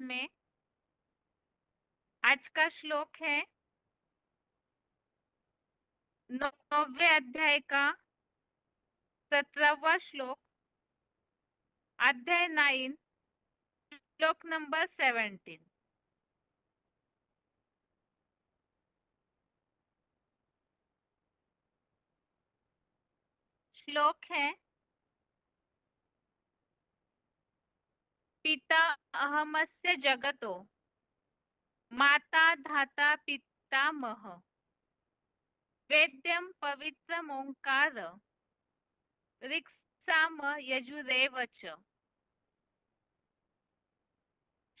में आज का श्लोक है 9वें अध्याय का 17वां श्लोक, अध्याय 9, श्लोक नंबर 17। श्लोक है पिता अहमस्य जगतो माता धाता पितामह वेद्यं पवित्रमोंकार ऋक्साम यजुरेव च।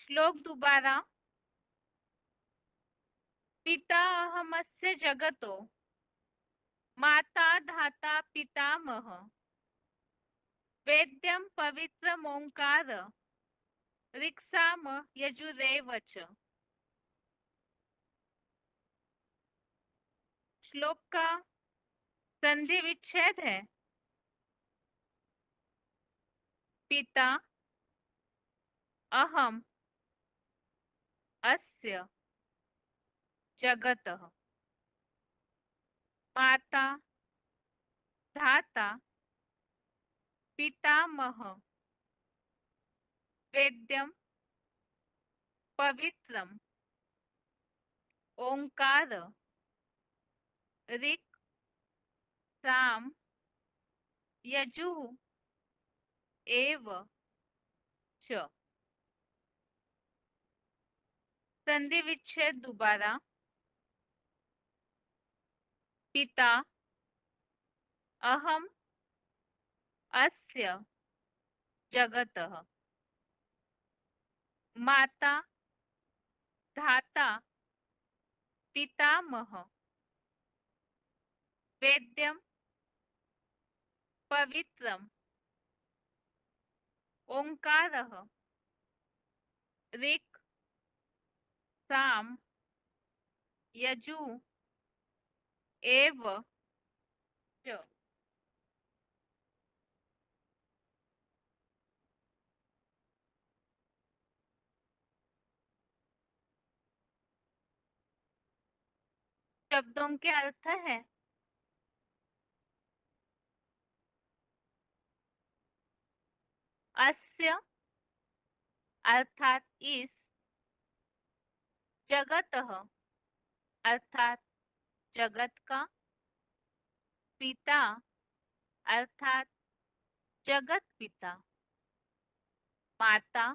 श्लोक दोबारा। पिता अहमस्य जगतो माता धाता पितामह वेद्यं पवित्रमोंकार ऋक्साम यजुरेव च। श्लोक का संधि विच्छेद है पिता अहम अस्य जगतः माता धाता पितामह वेद्यं पवित्रम ओंकार ऋक् साम यजुः एव च। संधि विच्छेद दोबारा। पिता अहम अस्य जगतः माता धाता पितामह वेद्यं पवित्रम ओंकारः ऋक् साम यजु एव च। शब्दों के अर्थ है अस्य अर्थात इस, जगतः अर्थात जगत का, पिता अर्थात जगत पिता, माता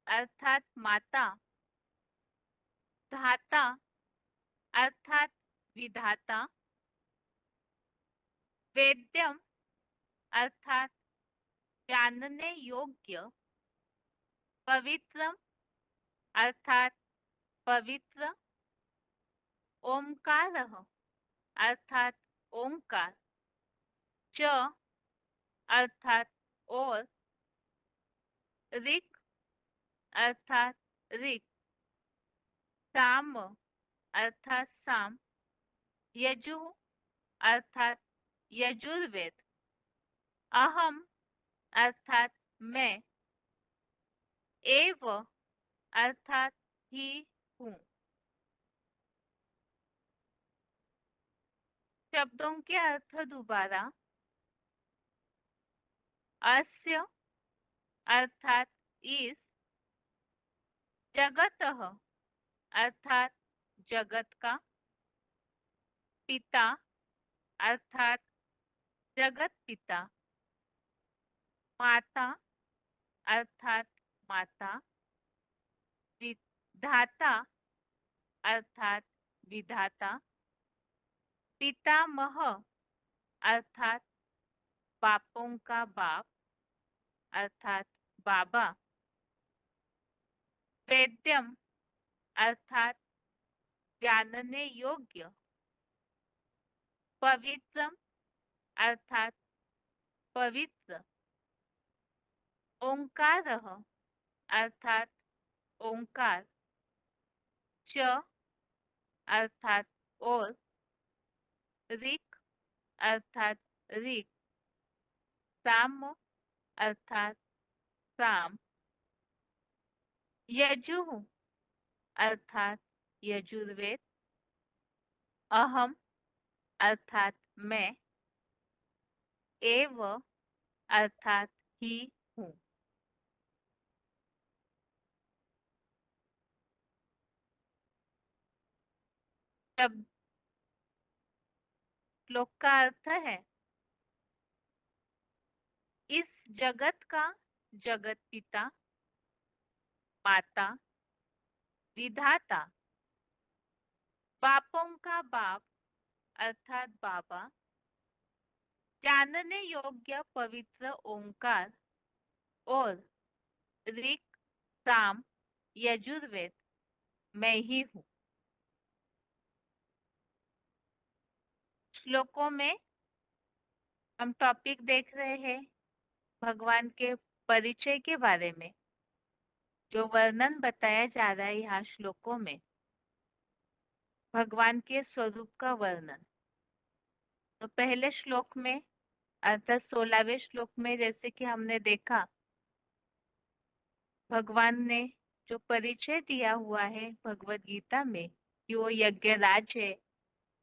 अर्थात माता, धाता अर्थात विधाता, वेद्यम अर्थात जानने योग्य, पवित्रम अर्थात पवित्र, ओंकारः अर्थात ओंकार, च अर्थात और, ऋक् अर्थात ऋक्, साम अर्थात साम, यजु अर्थात यजुर्वेद, अहम अर्थात मैं, एव अर्थात ही हूँ। शब्दों के अर्थ दोबारा। अस्य अर्थात इस, जगतः अर्थात जगत का, पिता अर्थात जगत पिता, माता अर्थात माता, विधाता अर्थात विधाता, पितामह अर्थात बापों का बाप अर्थात बाबा, वेद्यम अर्थात जानने योग्य, पवित्रम अर्थात पवित्र, ओंकारः अर्थात ओंकार, च अर्थात और, ऋक् अर्थात ऋक्, साम अर्थात साम, यजुः अर्थात यजुर्वेद, अहम अर्थात मैं, एव अर्थात ही हूँ। शब्द श्लोक का अर्थ है, इस जगत का जगत पिता, माता, विधाता, बापों का बाप अर्थात बाबा, जानने योग्य पवित्र ओंकार और ऋक, साम, यजुर्वेद मैं ही हूँ। श्लोकों में हम टॉपिक देख रहे हैं भगवान के परिचय के बारे में, जो वर्णन बताया जा रहा है यहाँ श्लोकों में, भगवान के स्वरूप का वर्णन। तो पहले श्लोक में अर्थात 16वें श्लोक में जैसे कि हमने देखा, भगवान ने जो परिचय दिया हुआ है भगवत गीता में कि वो यज्ञराज है,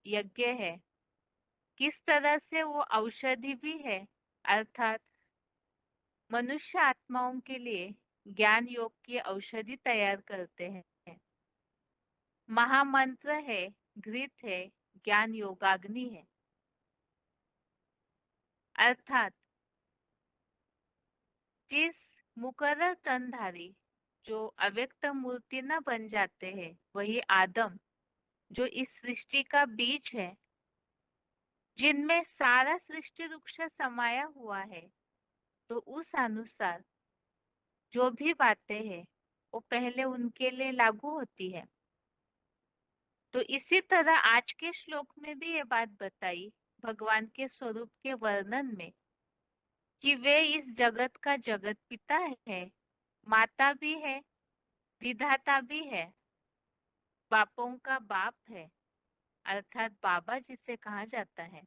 यज्ञ है, किस तरह से वो औषधि भी है, अर्थात मनुष्य आत्माओं के लिए ज्ञान योग की औषधि तैयार करते हैं। महामंत्र है, घृत है, ज्ञान योगाग्नि है। अर्थात जिस मुकर्रर तनधारी जो अव्यक्त मूर्ति न बन जाते हैं, वही आदम जो इस सृष्टि का बीज है, जिनमें सारा सृष्टि वृक्ष समाया हुआ है, तो उस अनुसार जो भी बातें हैं वो पहले उनके लिए लागू होती है। तो इसी तरह आज के श्लोक में भी ये बात बताई भगवान के स्वरूप के वर्णन में कि वे इस जगत का जगत पिता है, माता भी है, विधाता भी है, बापों का बाप है अर्थात बाबा जिसे कहा जाता है,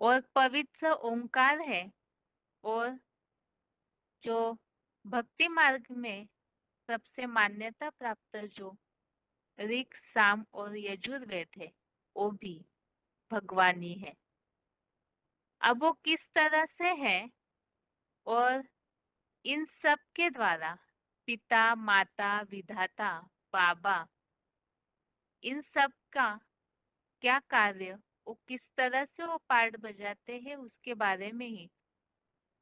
और पवित्र ओंकार है, और जो भक्ति मार्ग में सबसे मान्यता प्राप्त जो ऋक, साम और यजुर्वेद है, वो भी भगवान ही है। अब वो किस तरह से है और इन सब के द्वारा पिता, माता, विधाता, बाबा, इन सब का क्या कार्य, वो किस तरह से वो पार्ट बजाते हैं, उसके बारे में ही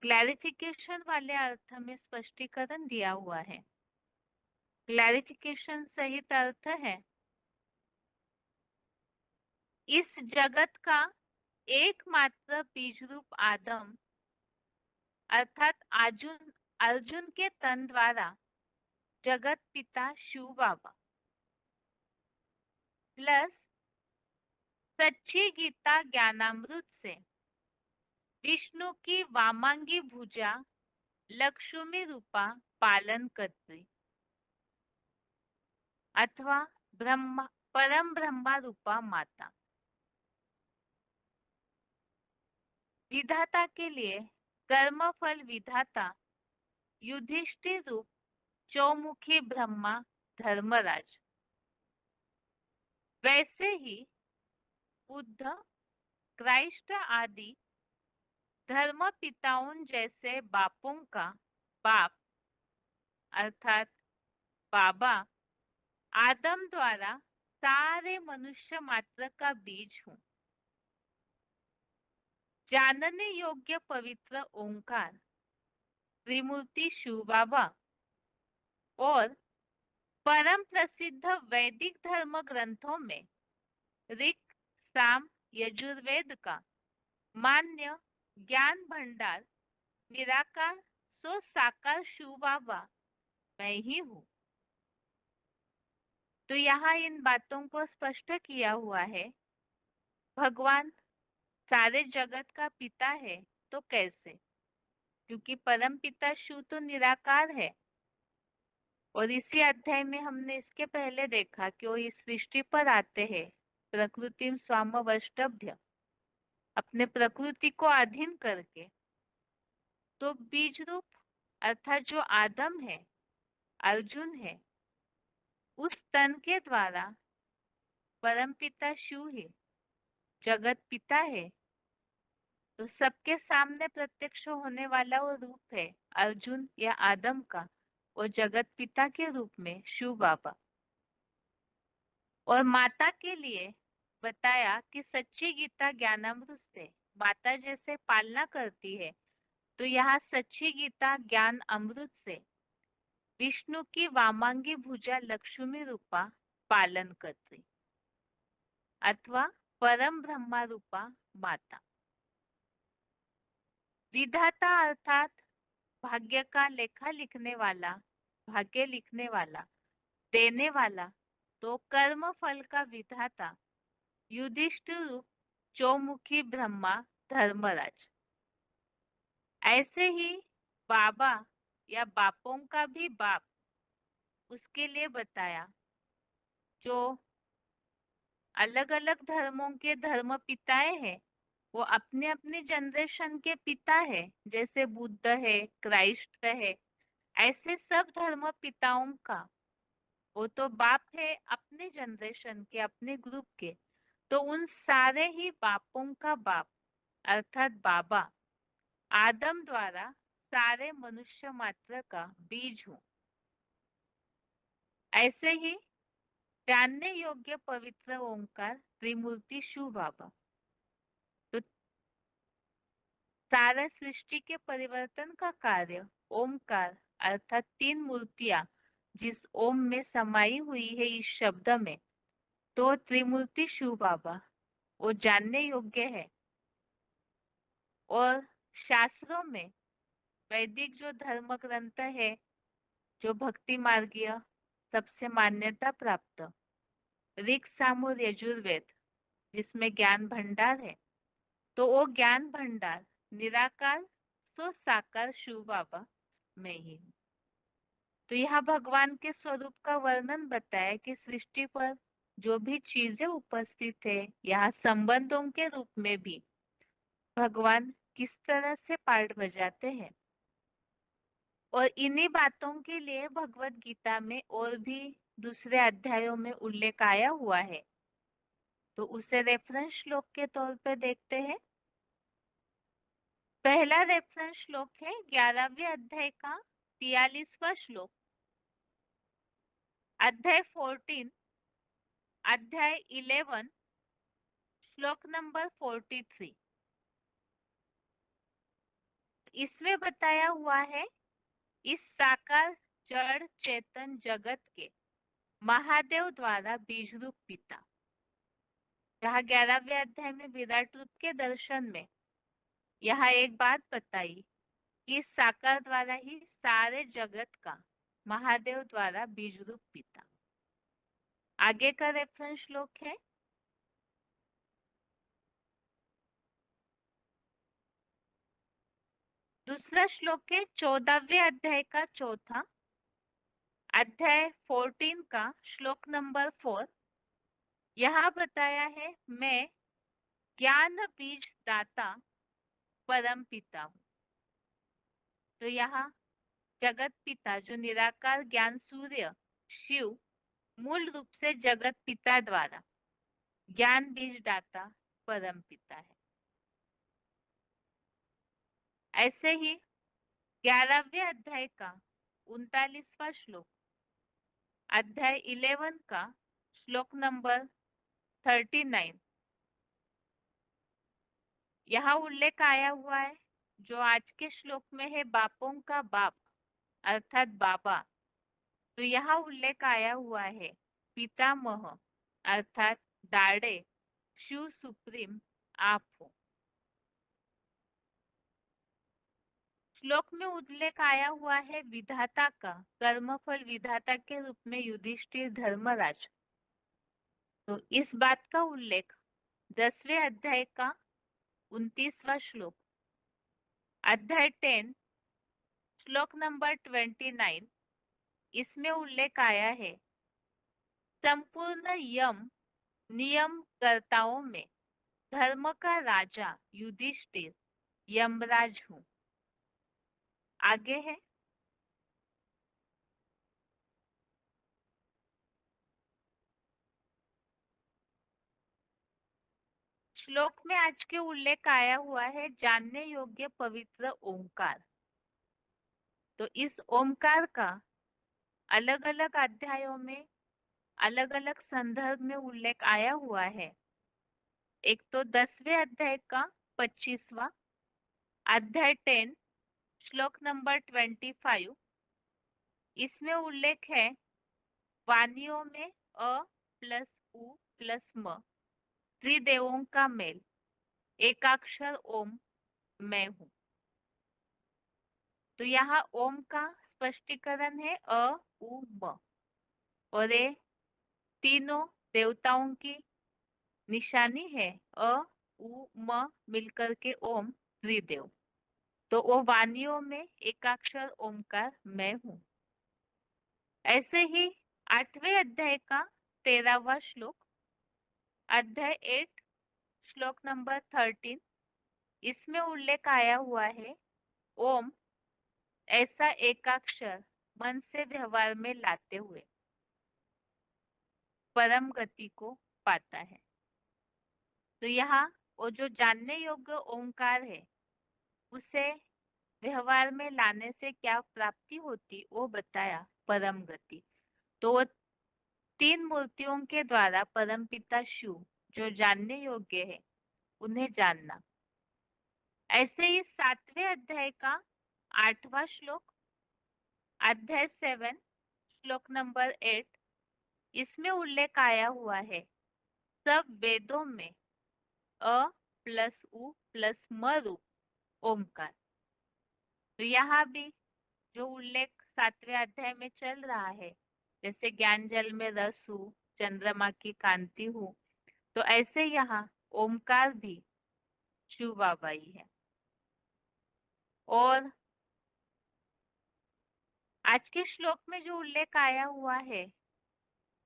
क्लैरिफिकेशन वाले अर्थ में स्पष्टीकरण दिया हुआ है। क्लैरिफिकेशन सहित अर्थ है, इस जगत का एकमात्र बीज रूप आदम अर्थात अर्जुन, अर्जुन के तन द्वारा जगत पिता शिव बाबा प्लस सच्ची गीता ज्ञानामृत से विष्णु की वामांगी भुजा लक्ष्मी रूपा पालन करती अथवा ब्रह्मा परम ब्रह्मा रूपा माता, विधाता के लिए कर्म फल विधाता युधिष्ठिर रूप चौमुखी ब्रह्मा धर्मराज, वैसे ही बुद्ध, क्राइस्ट आदि धर्म पिताओं जैसे बापों का बाप अर्थात बाबा आदम द्वारा सारे मनुष्य मात्र का बीज हूँ। जानने योग्य पवित्र ओंकार त्रिमूर्ति शिव बाबा और परम प्रसिद्ध वैदिक धर्म ग्रंथों में ऋक, साम, यजुर्वेद का मान्य ज्ञान भंडार निराकार सो साकार शिव बाबा मैं ही हूँ। तो यहाँ इन बातों को स्पष्ट किया हुआ है, भगवान सारे जगत का पिता है तो कैसे, क्योंकि परम पिता शिव तो निराकार है। और इसी अध्याय में हमने इसके पहले देखा कि वो इस सृष्टि पर आते हैं प्रकृति स्वाम वष्टभ्य, अपने प्रकृति को अधीन करके। तो बीज रूप अर्थात जो आदम है, अर्जुन है, उस तन के द्वारा परमपिता शिव है, जगत पिता है। तो सबके सामने प्रत्यक्ष होने वाला वो रूप है अर्जुन या आदम का, वो जगत पिता के रूप में शिव बाबा। और माता के लिए बताया कि सच्ची गीता ज्ञानामृत से माता जैसे पालना करती है, तो यहाँ सच्ची गीता ज्ञान अमृत से विष्णु की वामांगी भुजा लक्ष्मी रूपा पालन करती, अथवा परम ब्रह्मा रूपा माता। विधाता अर्थात भाग्य का लेखा लिखने वाला, भाग्य लिखने वाला, देने वाला, तो कर्म फल का विधाता युधिष्ठिर रूप चौमुखी ब्रह्मा धर्मराज। ऐसे ही बाबा या बापों का भी बाप उसके लिए बताया, जो अलग अलग धर्मों के धर्म पिताएं हैं, वो अपने अपने जनरेशन के पिता है। जैसे बुद्ध है, क्राइस्ट है, ऐसे सब धर्म पिताओं का वो तो बाप है अपने जनरेशन के, अपने ग्रुप के। तो उन सारे ही बापों का बाप अर्थात बाबा आदम द्वारा सारे मनुष्य मात्र का बीज हूँ। ऐसे ही जानने योग्य पवित्र ओंकार त्रिमूर्ति शिव बाबा, तो सारा सृष्टि के परिवर्तन का कार्य ओमकार अर्थात तीन मूर्तियां जिस ओम में समाई हुई है इस शब्द में, तो त्रिमूर्ति शिव बाबा वो जानने योग्य है। और शास्त्रों में वैदिक जो धर्म ग्रंथ है, जो भक्ति मार्गीय सबसे मान्यता प्राप्त ऋग साम यजुर्वेद, जिसमें ज्ञान भंडार है, तो वो ज्ञान भंडार निराकार सो साकार शिव बाबा में ही। तो यहाँ भगवान के स्वरूप का वर्णन बताया कि सृष्टि पर जो भी चीजें उपस्थित है, यहाँ संबंधों के रूप में भी भगवान किस तरह से पार्ट बजाते हैं। और इन्हीं बातों के लिए भगवत गीता में और भी दूसरे अध्यायों में उल्लेख आया हुआ है, तो उसे रेफरेंस श्लोक के तौर पर देखते हैं। पहला रेफरेंस श्लोक है 11वें अध्याय का 43वां श्लोक, अध्याय 14, अध्याय 11, श्लोक नंबर 43। इसमें बताया हुआ है, इस साकार जड़ चेतन जगत के महादेव द्वारा बीज रूप पिता। जहाँ 11वें अध्याय में विराट रूप के दर्शन में यहाँ एक बात बताई कि इस साकार द्वारा ही सारे जगत का महादेव द्वारा बीज रूप पिता। आगे का रेफरेंस श्लोक है दूसरा श्लोक है 14वें अध्याय का चौथा, अध्याय 14 का श्लोक नंबर 4। यहाँ बताया है, मैं ज्ञान बीज दाता परम पिता हूँ। तो यहाँ जगत पिता जो निराकार ज्ञान सूर्य शिव मूल रूप से जगत पिता द्वारा ज्ञान बीज दाता परम पिता है। ऐसे ही 11वें अध्याय का 39वां श्लोक, अध्याय 11 का श्लोक नंबर 39, यहाँ उल्लेख आया हुआ है, जो आज के श्लोक में है बापों का बाप अर्थात बाबा। तो यहाँ उल्लेख आया हुआ है पितामह अर्थात दाढ़े शिव सुप्रीम आप हो। श्लोक में उल्लेख आया हुआ है विधाता का, कर्मफल विधाता के रूप में युधिष्ठिर धर्मराज। तो इस बात का उल्लेख 10वें अध्याय का 29वां श्लोक, अध्याय 10, श्लोक नंबर 29, इसमें उल्लेख आया है, संपूर्ण यम नियम कर्ताओं में धर्म का राजा युधिष्ठिर यमराज हूँ। आगे है श्लोक में आज के उल्लेख आया हुआ है जानने योग्य पवित्र ओंकार। तो इस ओंकार का अलग अलग अध्यायों में अलग अलग संदर्भ में उल्लेख आया हुआ है। एक तो 10वें अध्याय का 25वां अध्याय 10 श्लोक नंबर 25। इसमें उल्लेख है वाणियों में अ प्लस उ प्लस म त्रिदेवों का मेल, एकाक्षर ओम मैं हूं। तो यहाँ ओम का स्पष्टीकरण है अ उ म, और ये तीनों देवताओं की निशानी है अ उ म मिलकर के ओम त्रिदेव। तो वो वाणियों में एकाक्षर ओमकार मैं हूं। ऐसे ही 8वें अध्याय का 13वां श्लोक अध्याय 8 श्लोक नंबर 13। इसमें उल्लेख आया हुआ है ओम ऐसा एकाक्षर मन से व्यवहार में लाते हुए परम गति को पाता है। तो यहाँ वो जो जानने योग्य ओंकार है उसे व्यवहार में लाने से क्या प्राप्ति होती वो बताया, परम गति। तो वो 3 मूर्तियों के द्वारा परमपिता शिव जो जानने योग्य है उन्हें जानना। ऐसे ही 7वें अध्याय का 8वां श्लोक अध्याय 7 श्लोक नंबर 8। इसमें उल्लेख आया हुआ है सब वेदों में अ प्लस उ प्लस म रूप ओमकार। तो यहाँ भी जो उल्लेख 7वें अध्याय में चल रहा है, जैसे ज्ञान जल में रस हूँ, चंद्रमा की कांति हूँ, तो ऐसे यहाँ ओमकार भी शिव बाबा ही है। और आज के श्लोक में जो उल्लेख आया हुआ है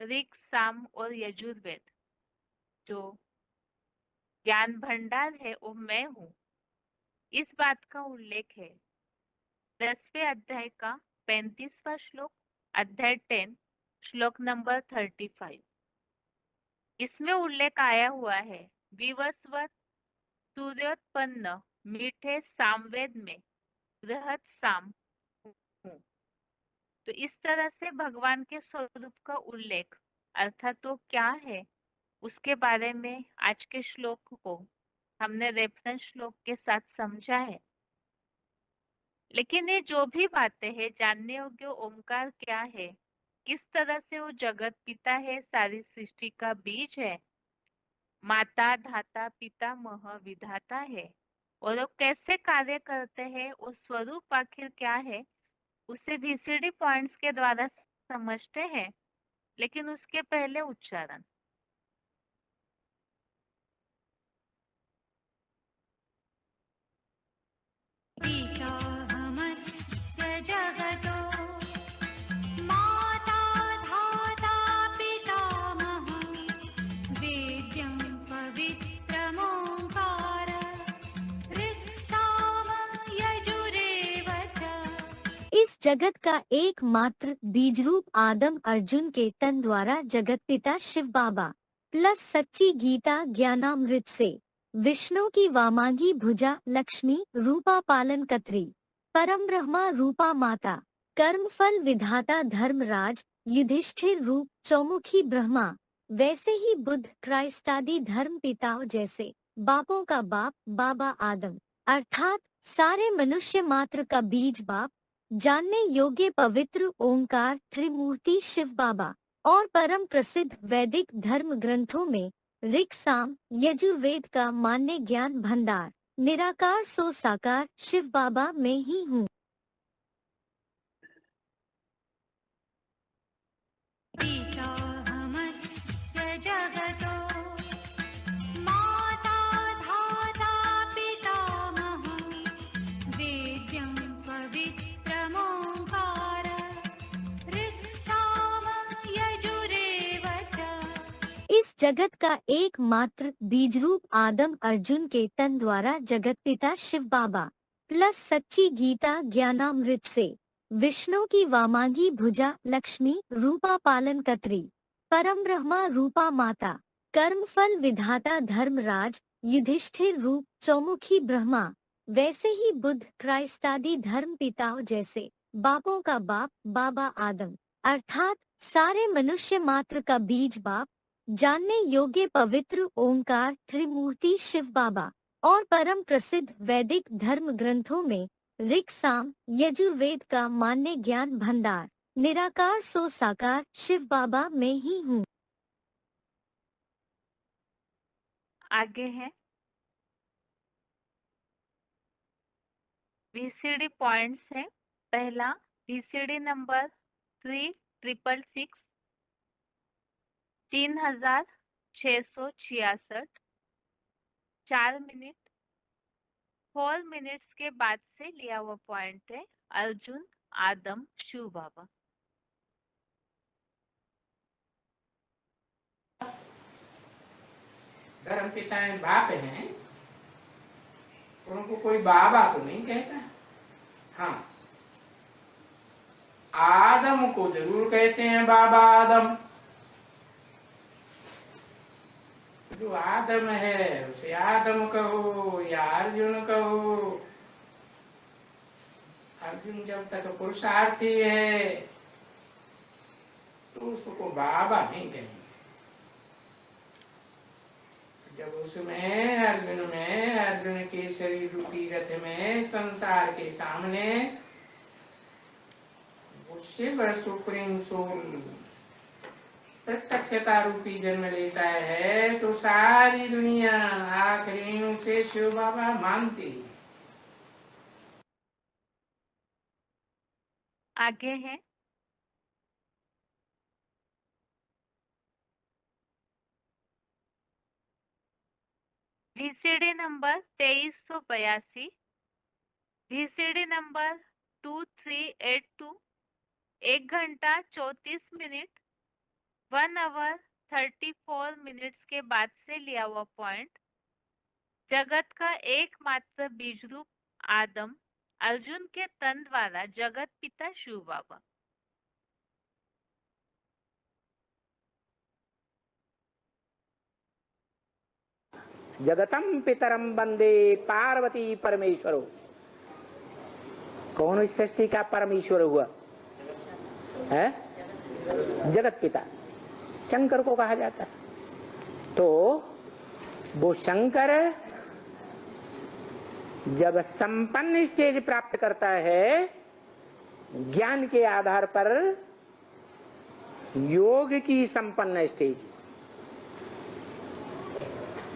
ऋग साम और यजुर्वेद जो ज्ञान भंडार है वो मैं हूँ, इस बात का उल्लेख है 10वें अध्याय का 35वां श्लोक अध्याय 10 श्लोक नंबर 35। इसमें उल्लेख आया हुआ है विवस्वत सूर्योत्पन्न मीठे सामवेद में बृहत साम हूँ। तो इस तरह से भगवान के स्वरूप का उल्लेख अर्थात तो क्या है उसके बारे में आज के श्लोक को हमने रेफरेंस श्लोक के साथ समझा है। लेकिन ये जो भी बातें हैं जानने योग्य ओंकार क्या है, किस तरह से वो जगत पिता है, सारी सृष्टि का बीज है, माता धाता पितामह विधाता है, और वो कैसे कार्य करते हैं, वो स्वरूप आखिर क्या है, उसे VCD पॉइंट्स के द्वारा समझते हैं। लेकिन उसके पहले उच्चारण पिताहमस्य जगतो माता धाता पितामहः वेद्यं पवित्रमोङ्कार ऋक्साम यजुरेव च। इस जगत का एकमात्र बीज रूप आदम अर्जुन के तन द्वारा जगत पिता शिव बाबा प्लस सच्ची गीता ज्ञानामृत से विष्णु की वामांगी भुजा लक्ष्मी रूपा पालन कत्री परम ब्रह्मा रूपा माता कर्मफल विधाता धर्मराज युधिष्ठिर रूप चौमुखी ब्रह्मा, वैसे ही बुद्ध क्राइस्ट आदि धर्म पिताओं जैसे बापों का बाप बाबा आदम अर्थात सारे मनुष्य मात्र का बीज बाप जानने योग्य पवित्र ओंकार त्रिमूर्ति शिव बाबा और परम प्रसिद्ध वैदिक धर्म ग्रंथों में ऋग साम यजुर्वेद का मान्य ज्ञान भंडार निराकार सो साकार शिव बाबा में ही हूँ। पिताहमस्य जगतो माता धाता पितामहः वेद्यं पवित्रमोङ्कार ऋक्साम यजुरेव च। इस जगत का एकमात्र बीज रूप आदम अर्जुन के तन द्वारा जगत पिता शिव बाबा प्लस सच्ची गीता ज्ञानामृत से विष्णु की वामांगी भुजा लक्ष्मी रूपा पालन कत्री परम ब्रह्मा रूपा माता कर्मफल विधाता धर्मराज युधिष्ठिर रूप चौमुखी ब्रह्मा, वैसे ही बुद्ध क्राइस्ट आदि धर्म पिताओं जैसे बापों का बाप बाबा आदम, अर्थात सारे मनुष्य मात्र का बीज बाप, जानने योग्य पवित्र ओंकार त्रिमूर्ति शिव बाबा, और परम प्रसिद्ध वैदिक धर्म ग्रंथों में ऋक साम यजुर्वेद का मान्य ज्ञान भंडार निराकार सो साकार शिव बाबा मैं ही हूँ। आगे है VCD पॉइंट्स है। पहला VCD नंबर 3666 3666 4 मिनट 4 मिनट्स के बाद से लिया हुआ पॉइंट है। अर्जुन आदम शिव बाबा। धर्म पिताएं बाप हैं, उनको कोई बाबा तो नहीं कहता। हाँ, आदम को जरूर कहते हैं बाबा आदम। जो आदम है उसे आदम कहो या अर्जुन कहो। अर्जुन जब तक पुरुषार्थी है तो उसको बाबा नहीं कहेंगे। जब उसमें अर्जुन के शरीर रूपी रथ में संसार के सामने वो शिव सुप्रीम सोल प्रत्यक्षता रूपी जन्म लेता है तो सारी दुनिया आखिरी उसे शिव बाबा मानती है। आगे है VCD नंबर 2382, VCD नंबर 2382, 1 घंटा 34 मिनट 1 आवर 34 मिनट्स के बाद से लिया हुआ पॉइंट। जगत का एकमात्र बीज रूप आदम अर्जुन के तन द्वारा जगत पिता शिव बाबा। जगतम पितरम वंदे पार्वती परमेश्वरो। कौन इस सृष्टि का परमेश्वर हुआ है? जगत पिता शंकर को कहा जाता है। तो वो शंकर जब संपन्न स्टेज प्राप्त करता है ज्ञान के आधार पर, योग की संपन्न स्टेज,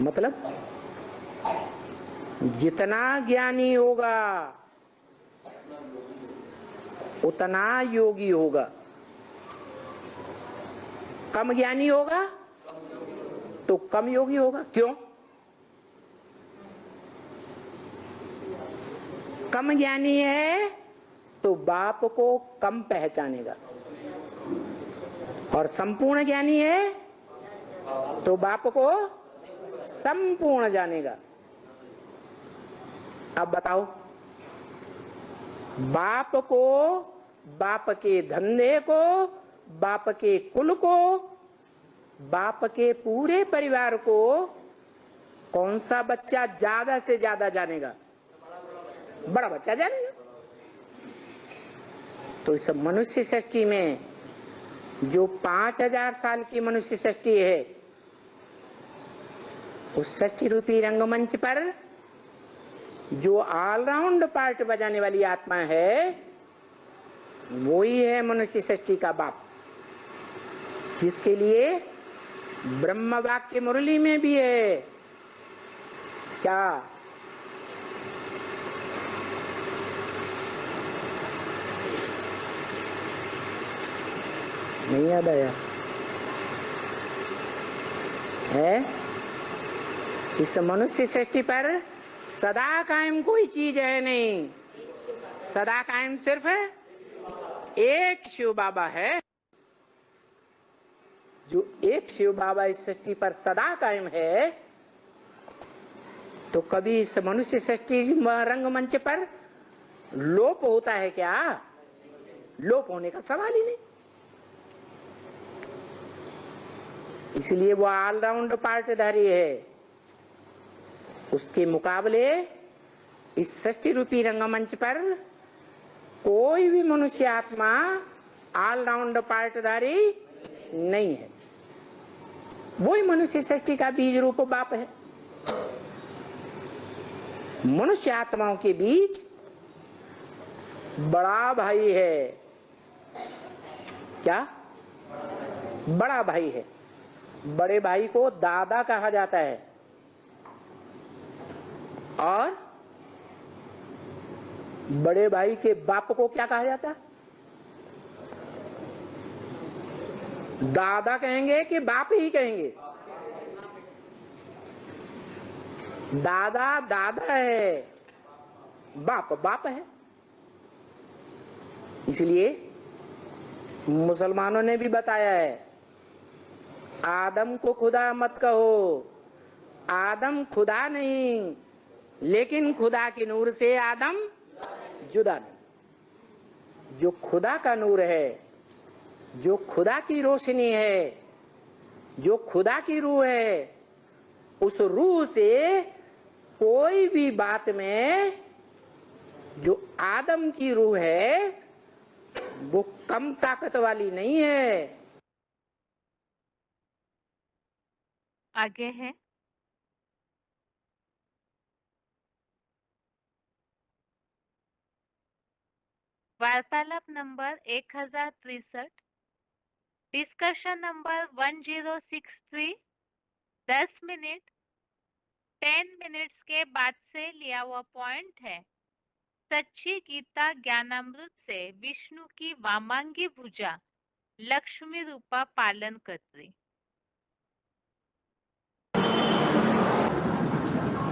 मतलब जितना ज्ञानी होगा उतना योगी होगा। कम ज्ञानी होगा तो कम योगी होगा। क्यों? कम ज्ञानी है तो बाप को कम पहचानेगा, और संपूर्ण ज्ञानी है तो बाप को संपूर्ण जानेगा। अब बताओ, बाप को, बाप के धंधे को, बाप के कुल को, बाप के पूरे परिवार को कौन सा बच्चा ज्यादा से ज्यादा जानेगा? बड़ा बच्चा जानेगा। तो इस मनुष्य सृष्टि में जो 5000 साल की मनुष्य सृष्टि है, उस सृष्टि रूपी रंगमंच पर जो ऑलराउंड पार्ट बजाने वाली आत्मा है, वो ही है मनुष्य सृष्टि का बाप, जिसके लिए ब्रह्म वाक्य मुरली में भी है क्या? नहीं याद आया है? इस मनुष्य सृष्टि पर सदा कायम कोई चीज है नहीं, सदा कायम सिर्फ एक शिव बाबा है। जो एक शिव बाबा इस सृष्टि पर सदा कायम है, तो कभी इस मनुष्य सृष्टि रंगमंच पर लोप होता है क्या? लोप होने का सवाल ही नहीं। इसलिए वो ऑलराउंड पार्टधारी है। उसके मुकाबले इस सृष्टि रूपी रंगमंच पर कोई भी मनुष्य आत्मा ऑलराउंड पार्टधारी नहीं है। वही मनुष्य सृष्टि का बीज रूप बाप है। मनुष्य आत्माओं के बीच बड़ा भाई है। क्या? बड़ा भाई है। बड़े भाई को दादा कहा जाता है और बड़े भाई के बाप को क्या कहा जाता है? दादा कहेंगे कि बाप ही कहेंगे? दादा दादा है, बाप बाप है। इसलिए मुसलमानों ने भी बताया है, आदम को खुदा मत कहो। आदम खुदा नहीं, लेकिन खुदा के नूर से आदम जुदा नहीं। जो खुदा का नूर है, जो खुदा की रोशनी है, जो खुदा की रूह है, उस रूह से कोई भी बात में जो आदम की रूह है वो कम ताकत वाली नहीं है। आगे है वार्तालाप number 1063, discussion number 1063, 10 minute 10 minutes के बाद से लिया हुआ पॉइंट है। सच्ची गीता ज्ञानामृत से विष्णु की वामांगी भुजा लक्ष्मी रूपा पालन करती।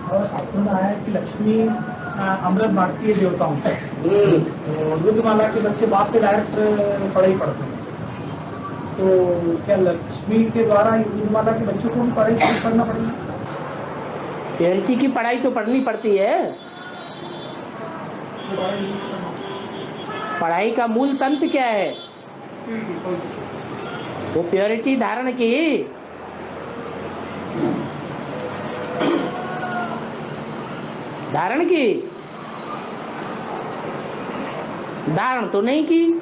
और सुना है कि लक्ष्मी अमृत बांटती है देवताओं को। तो रुद्रमाला के बच्चे बाप से डायरेक्ट पढ़ाई पढ़ते हैं, तो क्या लक्ष्मी के द्वारा रुद्रमाला के बच्चों को भी पढ़ाई पढ़ना पड़ेगा? प्योरिटी की पढ़ाई तो पढ़नी पड़ती है। पढ़ाई का मूल तंत्र क्या है? वो प्योरिटी धारण की। धारण की, धारण तो नहीं की।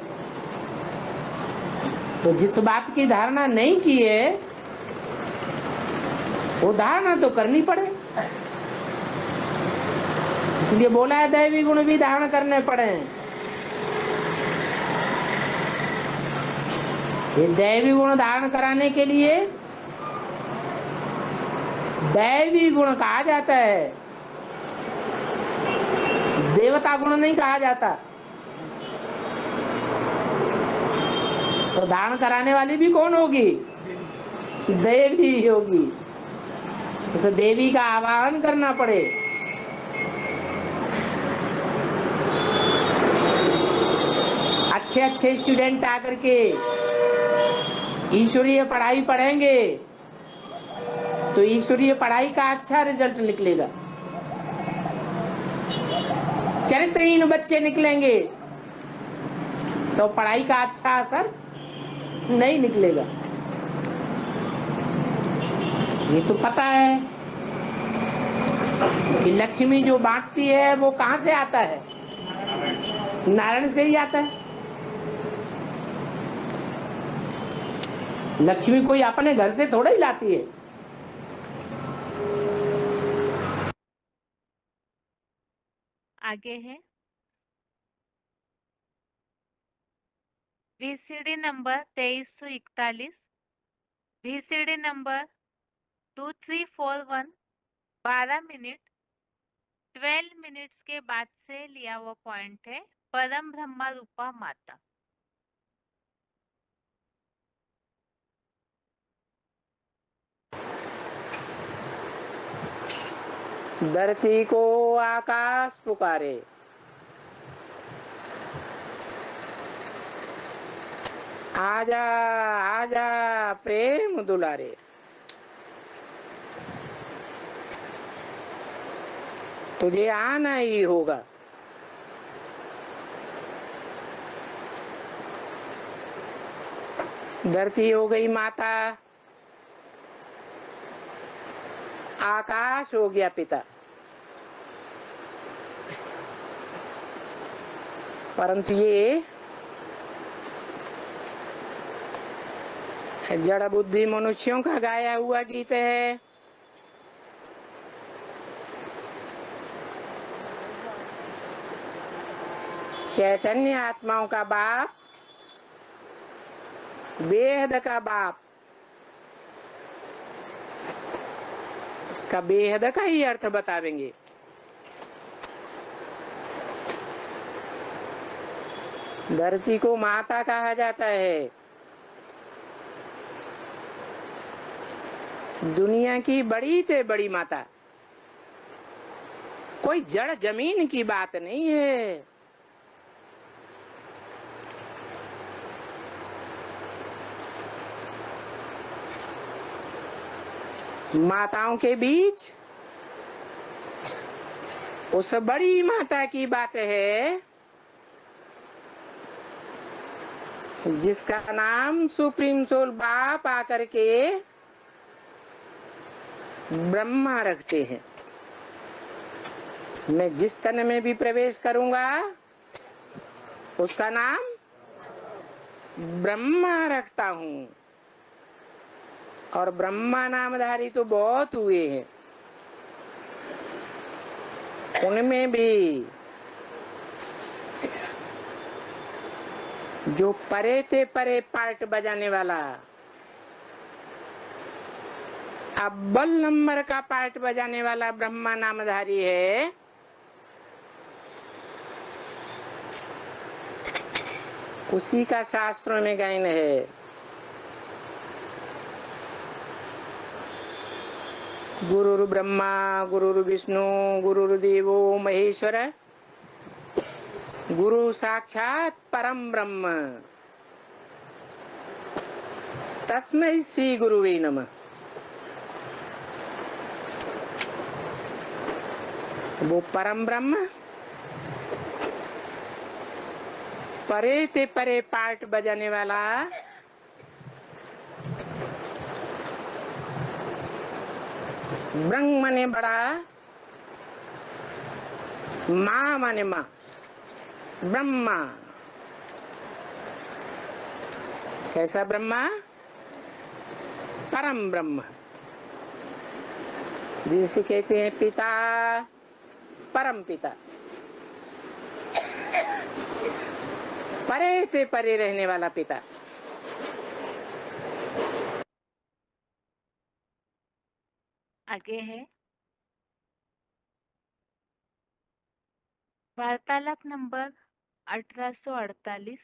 तो जिस बात की धारणा नहीं की है वो धारणा तो करनी पड़े। इसलिए बोला है दैवी गुण भी धारण करने पड़े। ये दैवी गुण धारण कराने के लिए दैवी गुण कहा जाता है, देवता गुण नहीं कहा जाता। तो धारण कराने वाली भी कौन होगी? देवी होगी। उसे देवी का आवाहन करना पड़े। अच्छे अच्छे स्टूडेंट आकर के ईश्वरीय पढ़ाई पढ़ेंगे तो ईश्वरीय पढ़ाई का अच्छा रिजल्ट निकलेगा। चरित्रहीन बच्चे निकलेंगे तो पढ़ाई का अच्छा असर नहीं निकलेगा। ये तो पता है कि लक्ष्मी जो बांटती है वो कहां से आता है? नारायण से ही आता है। लक्ष्मी कोई अपने घर से थोड़ा ही लाती है। आगे है VCD number 2341, VCD number 2341, 12 minute 12 minutes के बाद से लिया हुआ पॉइंट है। परम ब्रह्मा रूपा माता। धरती को आकाश पुकारे, आजा आजा प्रेम दुलारे। तुझे आना ही होगा। धरती हो गई माता, आकाश हो गया पिता। परंतु ये जड़ बुद्धि मनुष्यों का गाया हुआ गीत है। चैतन्य आत्माओं का बाप, बेहद का बाप, इसका बेहद का ही अर्थ बतावेंगे। धरती को माता कहा जाता है। दुनिया की बड़ी से बड़ी माता, कोई जड़ जमीन की बात नहीं है। माताओं के बीच उस बड़ी माता की बात है जिसका नाम सुप्रीम सोल बाप आकर के ब्रह्मा रखते हैं। मैं जिस तन में भी प्रवेश करूंगा उसका नाम ब्रह्मा रखता हूँ। और ब्रह्मा नामधारी तो बहुत हुए हैं, उनमें भी जो परे ते परे पार्ट बजाने वाला, अव्वल नंबर का पार्ट बजाने वाला ब्रह्मा नामधारी है, उसी का शास्त्रों में गायन है। गुरुर् ब्रह्मा गुरुर् विष्णु गुरुर्देवो महेश्वर गुरु साक्षात परम ब्रह्म तस्मै श्री गुरुवे नमः। वो परम ब्रह्म परे ते परे पार्ट बजाने वाला ब्रह्म माने बड़ा, माँ माने माँ, ब्रह्मा। कैसा ब्रह्मा? परम ब्रह्म, जिसे कहते हैं पिता, परम पिता, परे से परे रहने वाला पिता। आगे है वार्तालाप number 1848,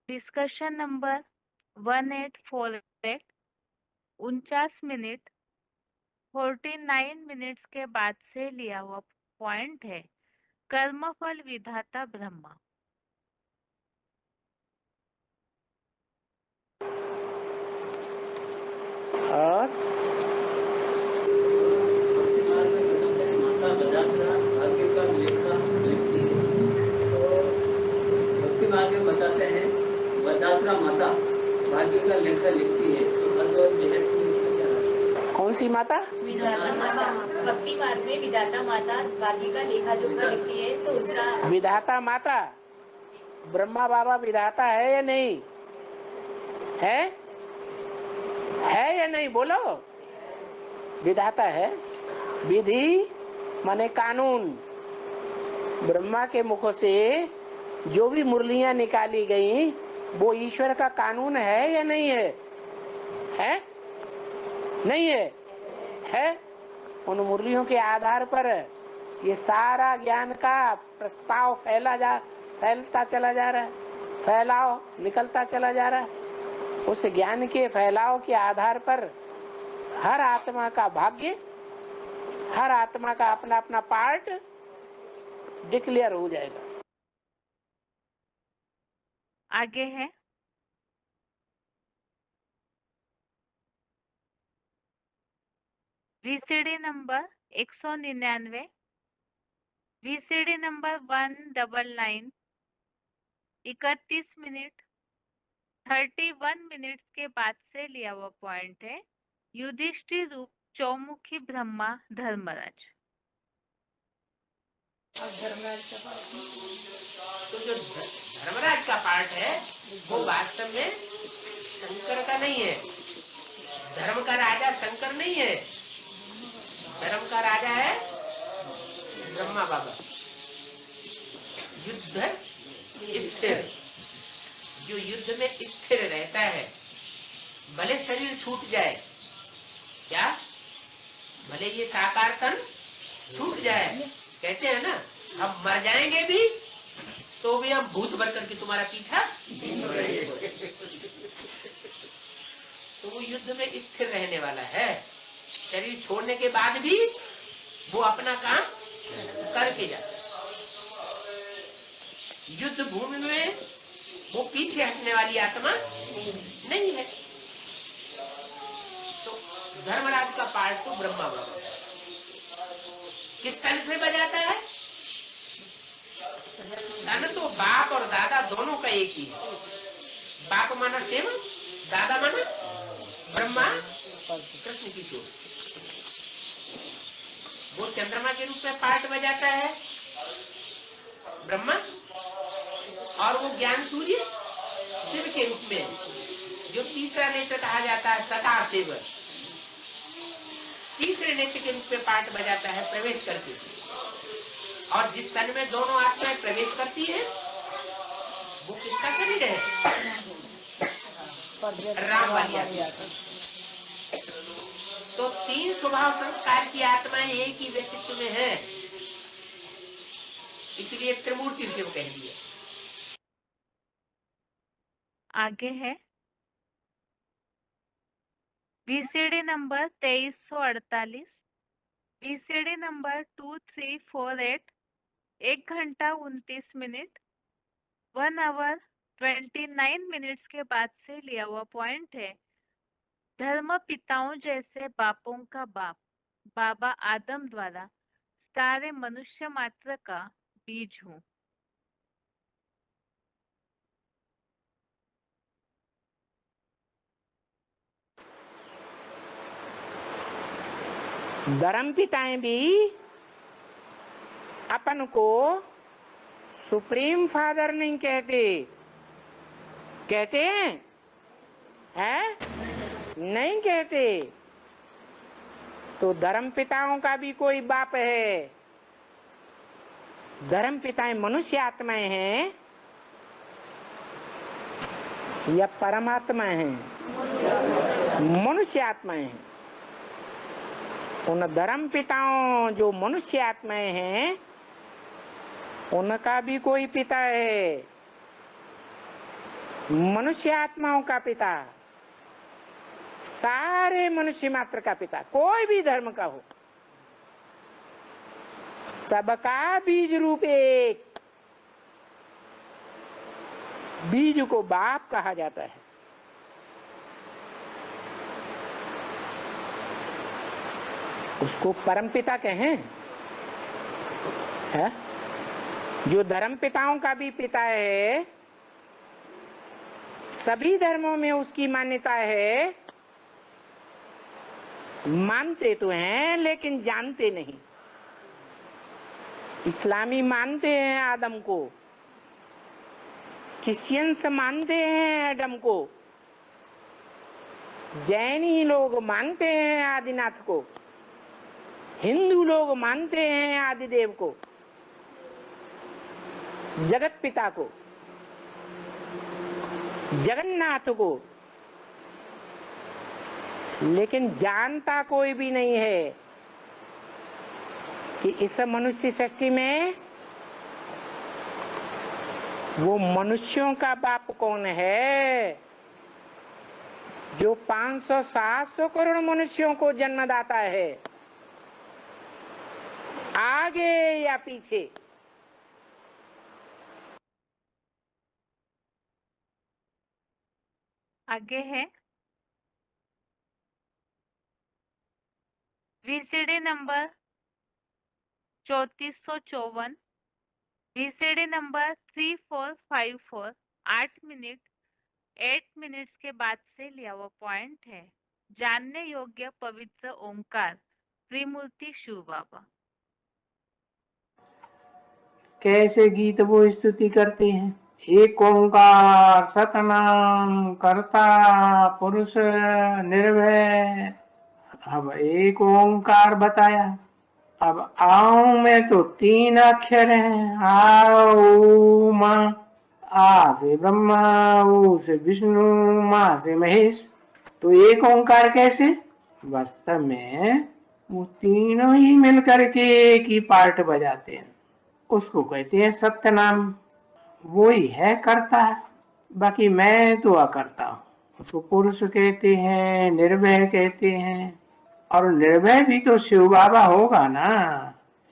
discussion number 1848, 49 minute 49 minutes के बाद से लिया हुआ पॉइंट है कर्मफल विधाता ब्रह्मा। और बताते हैं वदात्रा माता भाग्य का लेखा लिखती है, तो भगवत बेहद की इसका क्या है? कौन सी माता? विधाता माता भक्ति मार्ग में विधाता माता भाग्य का लेखा जोखा लिखती है, तो उसका विधाता माता ब्रह्मा बाबा विधाता है या नहीं है? है या नहीं बोलो? विधाता है। विधि माने कानून। ब्रह्मा के मुखों से जो भी मुरलियां निकाली गई वो ईश्वर का कानून है या नहीं है? है? नहीं है? है? उन मुरलियों के आधार पर ये सारा ज्ञान का प्रस्ताव फैलता चला जा रहा है, फैलाव निकलता चला जा रहा है। उस ज्ञान के फैलाव के आधार पर हर आत्मा का भाग्य, हर आत्मा का अपना अपना पार्ट डिक्लेयर हो जाएगा। आगे है VCD number 199, VCD number 199, 31 minute 31 minutes के बाद से लिया हुआ पॉइंट है युधिष्ठिर रूप चौमुखी ब्रह्मा धर्मराज। तो जो धर्मराज का पार्ट है वो वास्तव में शंकर का नहीं है। धर्म का राजा शंकर नहीं है, धर्म का राजा है ब्रह्मा बाबा। युद्ध स्थिर, जो युद्ध में स्थिर रहता है, भले शरीर छूट जाए, क्या भले ये साकार तन छूट जाए, कहते हैं ना हम मर जाएंगे भी तो भी हम भूत भर करके तुम्हारा पीछा तो वो युद्ध में स्थिर रहने वाला है। शरीर छोड़ने के बाद भी वो अपना काम करके जाता। युद्ध भूमि में वो पीछे हटने वाली आत्मा नहीं है। तो धर्मराज का पार्ट तो ब्रह्मा बाबा किस तन से बजाता है? तन तो बाप और दादा दोनों का एक ही है। बाप माना शिव, दादा माना ब्रह्मा कृष्ण किशोर। वो चंद्रमा के रूप में पार्ट बजाता है ब्रह्मा, और वो ज्ञान सूर्य शिव के रूप में, जो तीसरा नेत्र कहा जाता है सदा शिव, तीसरे नेत्र के रूप में पार्ट बजाता है प्रवेश करके। और जिस तन में दोनों आत्माएं प्रवेश करती है वो किसका शरीर है? राम वाली आत्मा। तो तीन स्वभाव संस्कार की आत्माएं एक ही व्यक्तित्व में है, इसलिए त्रिमूर्ति शिव कह दिया। आगे है VCD नंबर 2348, VCD नंबर 2348, 1 घंटा 29 मिनट 1 आवर 29 मिनट्स के बाद से लिया हुआ पॉइंट है। धर्म पिताओं जैसे बापों का बाप बाबा आदम द्वारा सारे मनुष्य मात्र का बीज हूँ। धर्म पिताएं भी अपन को सुप्रीम फादर नहीं कहते, कहते हैं? नहीं कहते। तो धर्म पिताओं का भी कोई बाप है। धर्म पिताएं मनुष्य आत्माएं हैं या परमात्मा हैं? मनुष्य आत्माएं हैं। उन धर्म पिताओं जो मनुष्य आत्माएं हैं उनका भी कोई पिता है, मनुष्य आत्माओं का पिता, सारे मनुष्य मात्र का पिता, कोई भी धर्म का हो, सबका बीज रूप एक। बीज को बाप कहा जाता है। उसको परमपिता कहें, है? जो धर्म पिताओं का भी पिता है, सभी धर्मों में उसकी मान्यता है, मानते तो हैं लेकिन जानते नहीं। इस्लामी मानते हैं आदम को, क्रिश्चियंस मानते हैं एडम को, जैनी लोग मानते हैं आदिनाथ को, हिंदू लोग मानते हैं आदिदेव को, जगत पिता को, जगन्नाथ को, लेकिन जानता कोई भी नहीं है कि इस मनुष्य सृष्टि में वो मनुष्यों का बाप कौन है जो 500-700 करोड़ मनुष्यों को जन्मदाता है, आगे या पीछे। आगे है VCD number 3454, VCD number 3454, 8 minute 8 minutes के बाद से लिया हुआ पॉइंट है। जानने योग्य पवित्र ओंकार त्रिमूर्ति शिव बाबा। कैसे गीत वो स्तुति करते हैं। एक ओंकार सतनाम करता पुरुष निर्भय। अब एक ओंकार बताया। अब आओ में तो 3 अक्षर हैं। आओ माँ, आ से ब्रह्मा, ऊ से विष्णु, माँ से महेश। तो एक ओंकार कैसे? वास्तव में वो तीनों ही मिलकर के एक ही पार्ट बजाते हैं। उसको कहते हैं सत्य नाम। वो ही है करता है, बाकी मैं तो अकर्ता हूँ। उसको पुरुष कहते हैं, निर्भय कहते हैं। और निर्भय भी तो शिव बाबा होगा ना।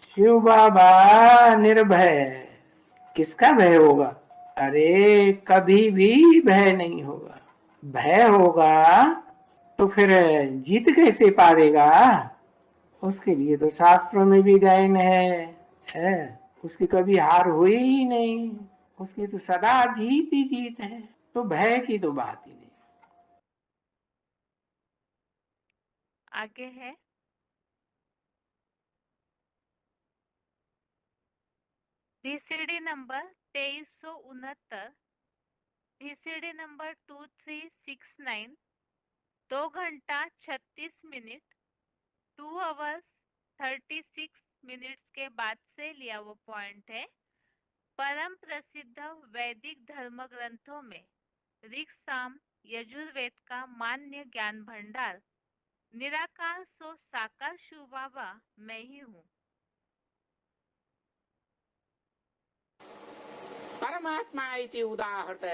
शिव बाबा निर्भय। किसका भय होगा? अरे कभी भी भय नहीं होगा। भय होगा तो फिर जीत कैसे पावेगा? उसके लिए तो शास्त्रों में भी गायन है। उसकी कभी हार हुई ही नहीं। उसकी तो सदा जीत ही जीत है। तो भय की तो बात ही नहीं। आगे है VCD नंबर 2369, VCD नंबर 2369, 2 घंटा 36 मिनट, 2 आवर्स 36 मिनट्स के बाद से लिया वो पॉइंट है। परम प्रसिद्ध वैदिक धर्म ग्रंथों में ऋग, साम, यजुर्वेद का मान्य ज्ञान भंडार निराकार सो साकार शिव बाबा मैं ही हूँ। परमात्मा इति उदाहृत।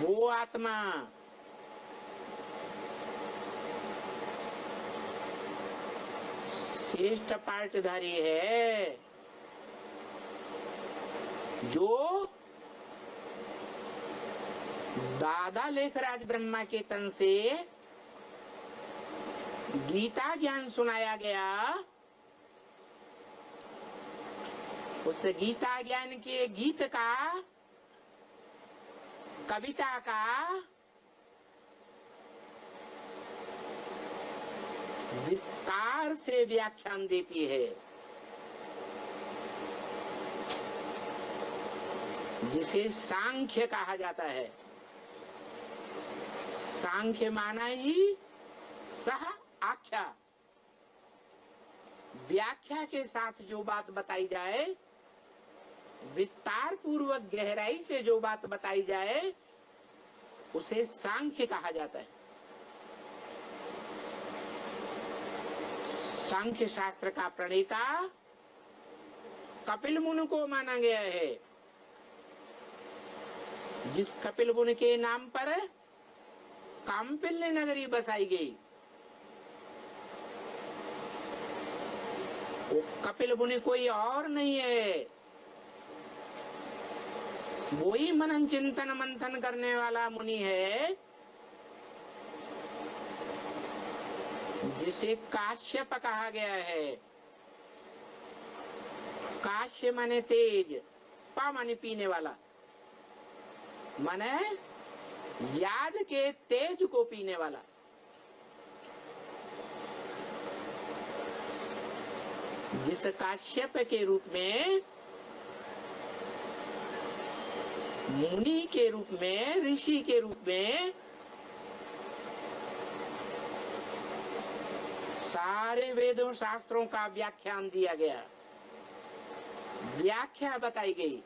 वो आत्मा श्रेष्ठ पार्टधारी है जो दादा लेखराज ब्रह्मा के तन से गीता ज्ञान सुनाया गया। उस गीता ज्ञान के गीत का, कविता का विस्तार से व्याख्यान देती है, जिसे सांख्य कहा जाता है। सांख्य माना ही सह आख्या। व्याख्या के साथ जो बात बताई जाए, विस्तार पूर्वक गहराई से जो बात बताई जाए, उसे सांख्य कहा जाता है। सांख्य शास्त्र का प्रणेता कपिल मुनि को माना गया है। जिस कपिल मुनि के नाम पर काम्पिल्य नगरी बसाई गई, वो कपिल मुनि कोई और नहीं है। वही मनन चिंतन मंथन करने वाला मुनि है जिसे काश्यप कहा गया है। काश्य माने तेज, पा माने पीने वाला, माने याद के तेज को पीने वाला। जिस काश्यप के रूप में, मुनि के रूप में, ऋषि के रूप में सारे वेदों शास्त्रों का व्याख्यान दिया गया, व्याख्या बताई गई।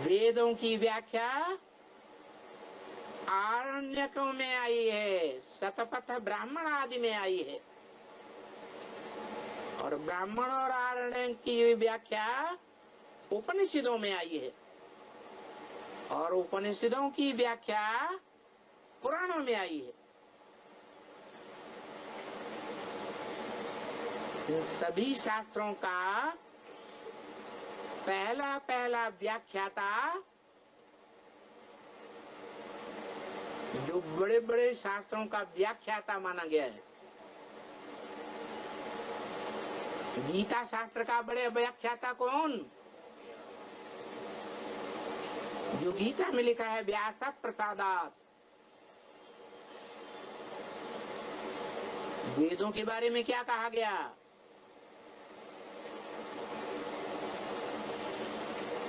वेदों की व्याख्या आरण्यकों में आई है, शतपथ ब्राह्मण आदि में आई है। और ब्राह्मण और आरण्य की व्याख्या उपनिषदों में आई है। और उपनिषदों की व्याख्या पुराणों में आई है। इन सभी शास्त्रों का पहला व्याख्याता, जो बड़े बड़े शास्त्रों का व्याख्याता माना गया है, गीता शास्त्र का बड़े व्याख्याता कौन? जो गीता में लिखा है व्यास प्रसादात, वेदों के बारे में क्या कहा गया?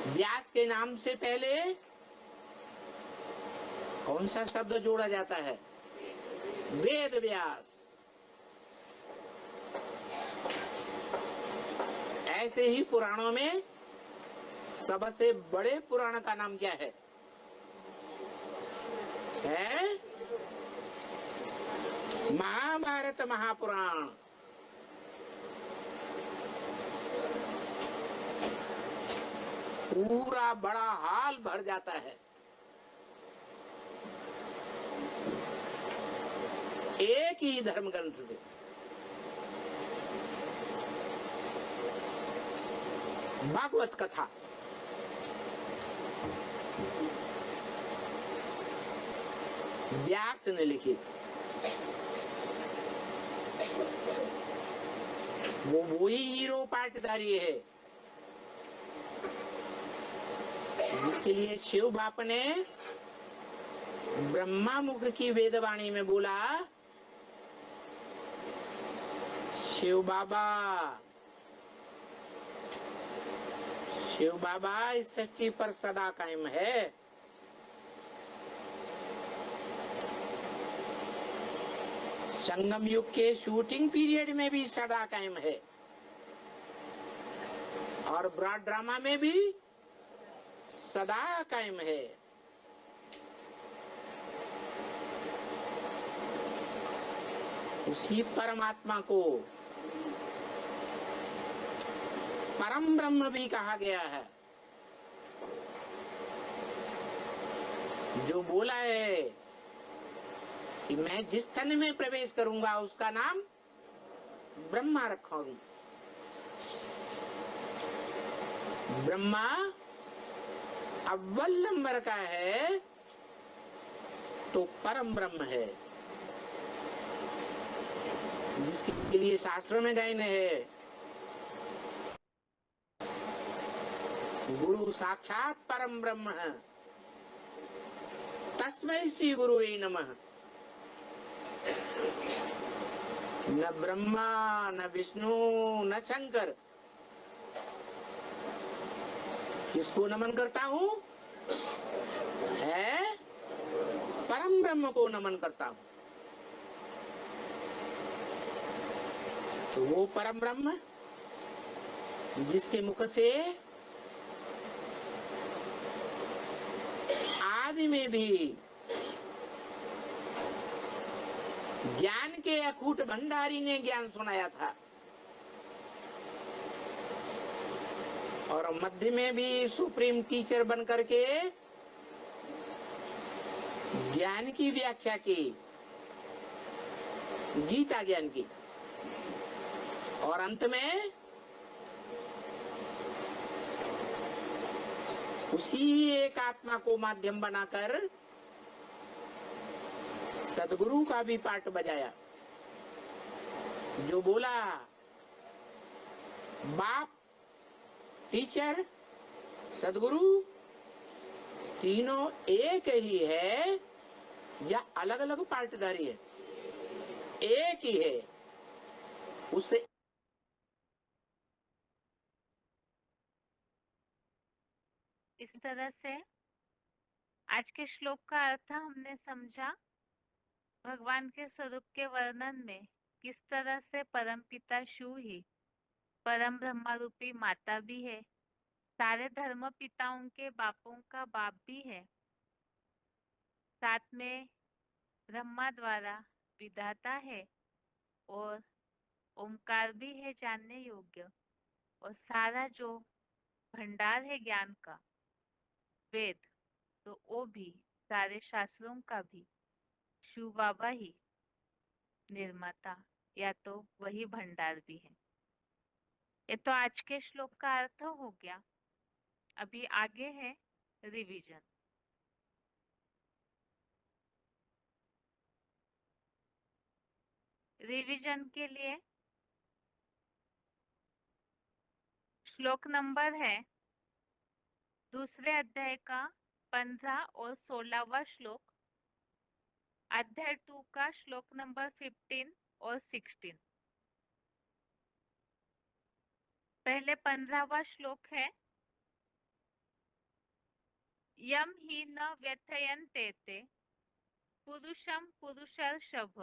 व्यास के नाम से पहले कौन सा शब्द जोड़ा जाता है? वेद व्यास। ऐसे ही पुराणों में सबसे बड़े पुराण का नाम क्या है? महाभारत महापुराण। पूरा बड़ा हाल भर जाता है। एक ही धर्म ग्रंथ से। भागवत कथा व्यास ने लिखी, वो वही हीरो पाटधारी है जिसके लिए शिव बाप ने ब्रह्मा मुख की वेदवाणी में बोला, शिव बाबा इस सृष्टि पर सदा कायम है। संगम युग के शूटिंग पीरियड में भी सदा कायम है और ब्रॉड ड्रामा में भी सदा कायम है। उसी परमात्मा को परम ब्रह्म भी कहा गया है, जो बोला है कि मैं जिस तन में प्रवेश करूंगा उसका नाम ब्रह्मा रखूंगा। ब्रह्मा अव्वल नंबर का है तो परम ब्रह्म है, जिसके लिए शास्त्रों में गायन है, गुरु साक्षात परम ब्रह्म है, तस्मै श्री गुरुवे नमः। न ब्रह्मा न विष्णु न शंकर, किसको नमन करता हूँ? है परम ब्रह्म को नमन करता हूँ। तो वो परम ब्रह्म जिसके मुख से आदि में भी ज्ञान के अकूट भंडारी ने ज्ञान सुनाया था और मध्य में भी सुप्रीम टीचर बन करके ज्ञान की व्याख्या की, गीता ज्ञान की, और अंत में उसी एक आत्मा को माध्यम बनाकर सदगुरु का भी पाठ बजाया, जो बोला बाप टीचर सदगुरु तीनों एक ही है या अलग अलग पार्टधारी है? एक ही है। उससे इस तरह से आज के श्लोक का अर्थ हमने समझा। भगवान के स्वरूप के वर्णन में किस तरह से परमपिता शिव ही परम ब्रह्मा रूपी माता भी है, सारे धर्म पिताओं के बापों का बाप भी है, साथ में ब्रह्मा द्वारा विधाता है और ओमकार भी है जानने योग्य, और सारा जो भंडार है ज्ञान का वेद, तो वो भी सारे शास्त्रों का भी शिव बाबा ही निर्माता या तो वही भंडार भी है। ये तो आज के श्लोक का अर्थ हो गया। अभी आगे है रिवीजन। रिवीजन के लिए श्लोक नंबर है दूसरे अध्याय का 15 और 16वां श्लोक, अध्याय 2 का श्लोक नंबर 15 और 16। पहले 15वां श्लोक है, यम ही न व्यथयन्ते ते पुरुषम पुरुषर्षभ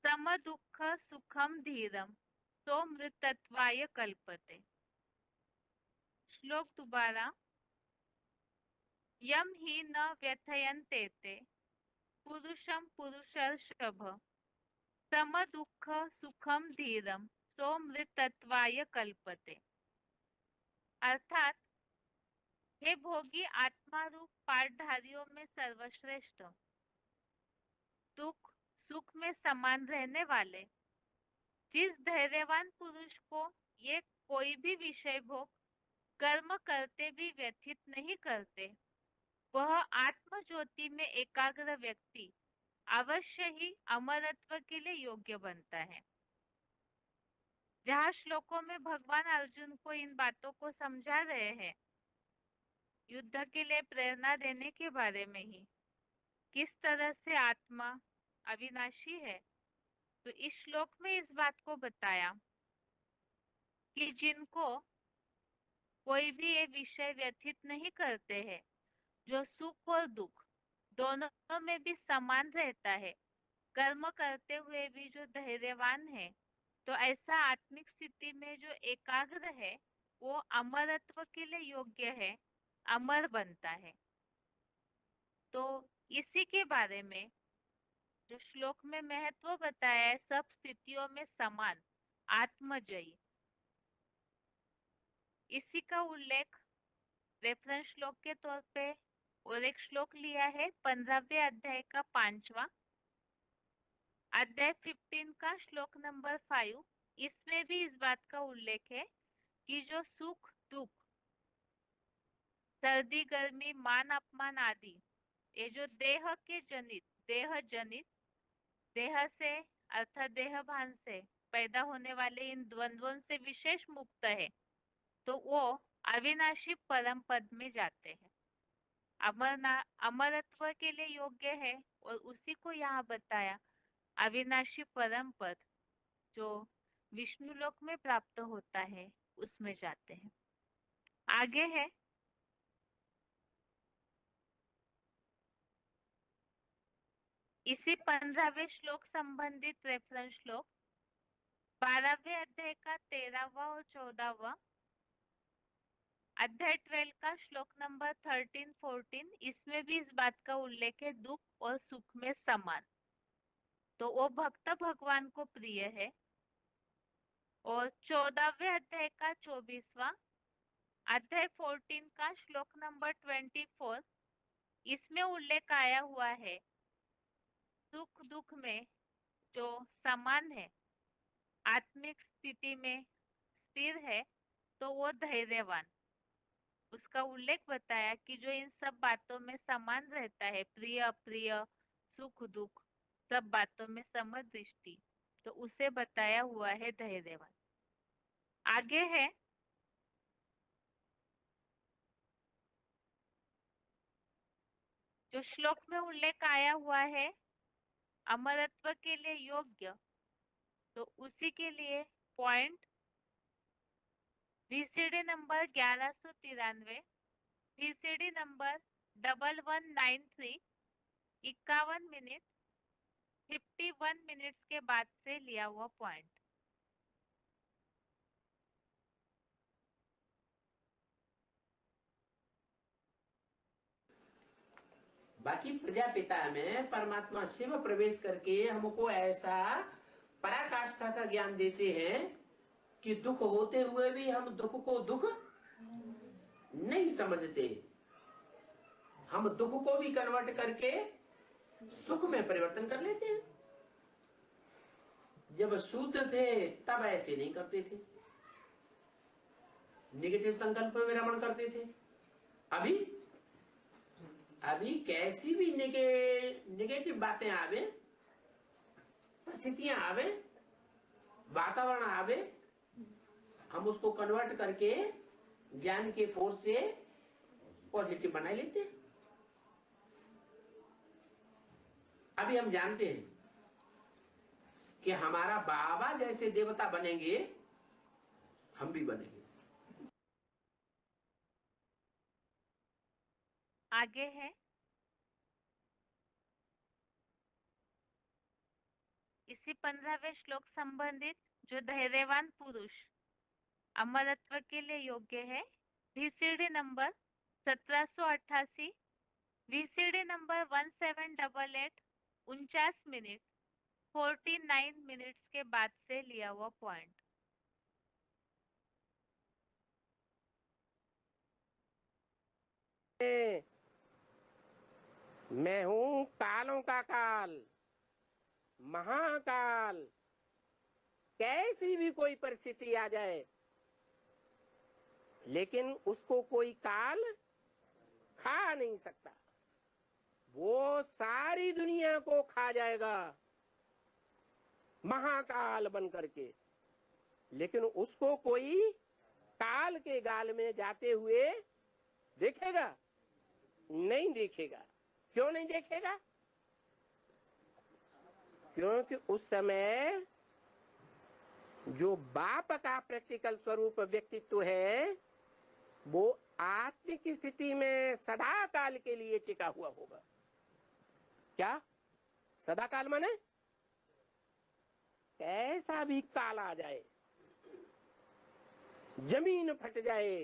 सम दुःख सुखम धीरम सो मृतत्वाय कल्पते। श्लोक दोबारा, यम ही न व्यथयन्ते ते पुरुषम पुरुषर्षभ सम दुःख सुखम धीरम सो मृतत्वाय कल्पते। अर्थात हे भोगी आत्मा रूप पाठधारियों में सर्वश्रेष्ठ, दुख सुख में समान रहने वाले, जिस धैर्यवान पुरुष को ये कोई भी विषय भोग कर्म करते भी व्यथित नहीं करते, वह आत्म ज्योति में एकाग्र व्यक्ति अवश्य ही अमरत्व के लिए योग्य बनता है। जहाँ श्लोकों में भगवान अर्जुन को इन बातों को समझा रहे हैं, युद्ध के लिए प्रेरणा देने के बारे में ही, किस तरह से आत्मा अविनाशी है, तो इस श्लोक में इस बात को बताया कि जिनको कोई भी ये विषय व्यथित नहीं करते हैं, जो सुख और दुख दोनों में भी समान रहता है, कर्म करते हुए भी जो धैर्यवान है, तो ऐसा आत्मिक स्थिति में जो एकाग्र है वो अमरत्व के लिए योग्य है, अमर बनता है। तो इसी के बारे में जो श्लोक में महत्व बताया है, सब स्थितियों में समान आत्मजयी, इसी का उल्लेख रेफरेंस श्लोक के तौर पे और एक श्लोक लिया है 15वें अध्याय का 5वां, अध्याय 15 का श्लोक नंबर 5। इसमें भी इस बात का उल्लेख है कि जो सुख दुख, सर्दी गर्मी मान अपमान आदि, ये जो देह के जनित देह से अर्थात देह भान से पैदा होने वाले इन द्वंद्वों से विशेष मुक्त है, तो वो अविनाशी परम पद में जाते हैं, अमरत्व के लिए योग्य है। और उसी को यहाँ बताया, अविनाशी परम पद जो विष्णु लोक में प्राप्त होता है, उसमें जाते हैं। आगे है, इसी 15वें श्लोक संबंधित रेफरेंस श्लोक 12वें अध्याय का 13वां और 14वां, अध्याय 12 का श्लोक नंबर 13-14। इसमें भी इस बात का उल्लेख है, दुख और सुख में समान, तो वो भक्त भगवान को प्रिय है। और 14वें अध्याय का 24वां, अध्याय 14 का श्लोक नंबर 24, इसमें उल्लेख आया हुआ है सुख दुख में जो समान है, आत्मिक स्थिति में स्थिर है, तो वो धैर्यवान, उसका उल्लेख बताया कि जो इन सब बातों में समान रहता है, प्रिय अप्रिय सुख दुख सब बातों में समदृष्टि, तो उसे बताया हुआ है धैर्यवान। आगे है, जो श्लोक में उल्लेख आया हुआ है अमरत्व के लिए योग्य, तो उसी के लिए point VCD number 1193, VCD number 1193, 51 minute 51 minutes के बाद से लिया हुआ पॉइंट। बाकी प्रजापिता में परमात्मा शिव प्रवेश करके हमको ऐसा पराकाष्ठा का ज्ञान देते हैं कि दुख होते हुए भी हम दुख को दुख नहीं समझते, हम दुख को भी कन्वर्ट करके सुख में परिवर्तन कर लेते हैं। जब शूद्र थे तब ऐसे नहीं करते थे, निगेटिव संकल्प में रमण करते थे। अभी कैसी भी निगेटिव बातें आवे, परिस्थितियां आवे, वातावरण आवे, हम उसको कन्वर्ट करके ज्ञान के फोर्स से पॉजिटिव बना लेते हैं। अभी हम जानते हैं कि हमारा बाबा जैसे देवता बनेंगे, हम भी बनेंगे। आगे है इसी 15वें श्लोक संबंधित जो धैर्यवान पुरुष अमरत्व के लिए योग्य है। VCD number 1788, VCD number 1788, 49 minute 49 minutes के बाद से लिया हुआ पॉइंट। मैं हूं कालों का काल, महाकाल। कैसी भी कोई परिस्थिति आ जाए, लेकिन उसको कोई काल खा नहीं सकता। वो सारी दुनिया को खा जाएगा महाकाल बन करके, लेकिन उसको कोई काल के गाल में जाते हुए देखेगा? नहीं देखेगा। क्यों नहीं देखेगा? क्योंकि उस समय जो बाप का प्रैक्टिकल स्वरूप व्यक्तित्व है, वो आत्मिक स्थिति में सदा काल के लिए टिका हुआ होगा। क्या सदा काल माने? कैसा भी काल आ जाए, जमीन फट जाए,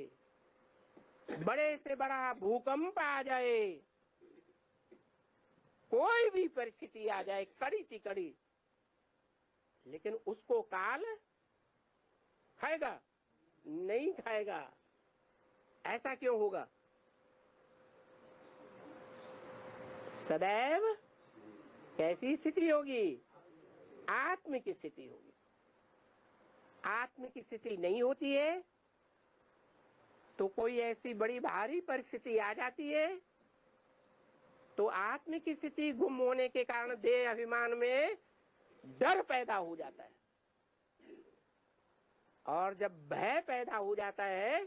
बड़े से बड़ा भूकंप आ जाए, कोई भी परिस्थिति आ जाए कड़ी ती कड़ी, लेकिन उसको काल खाएगा? नहीं खाएगा। ऐसा क्यों होगा? सदैव कैसी स्थिति होगी? आत्मिक स्थिति होगी। आत्मिक स्थिति नहीं होती है तो कोई ऐसी बड़ी भारी परिस्थिति आ जाती है तो आत्मिक स्थिति गुम होने के कारण देह अभिमान में डर पैदा हो जाता है, और जब भय पैदा हो जाता है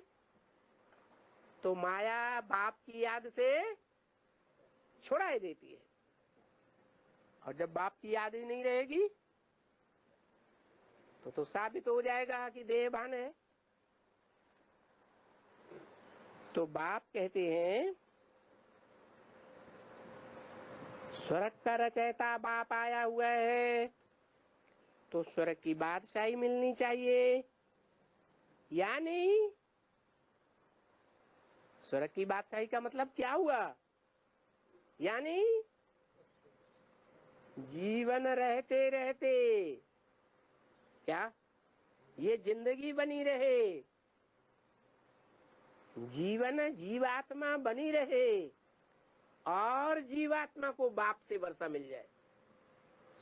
तो माया बाप की याद से छुड़ाई देती है, और जब बाप की याद ही नहीं रहेगी तो साबित हो जाएगा कि देह भान है। तो बाप कहते हैं स्वर्ग का रचयिता बाप आया हुआ है तो स्वर्ग की बादशाही मिलनी चाहिए या नहीं? स्वर्ग की बादशाही का मतलब क्या हुआ? यानी जीवन रहते रहते क्या ये जिंदगी बनी रहे, जीवन जीवात्मा बनी रहे और जीवात्मा को बाप से वर्षा मिल जाए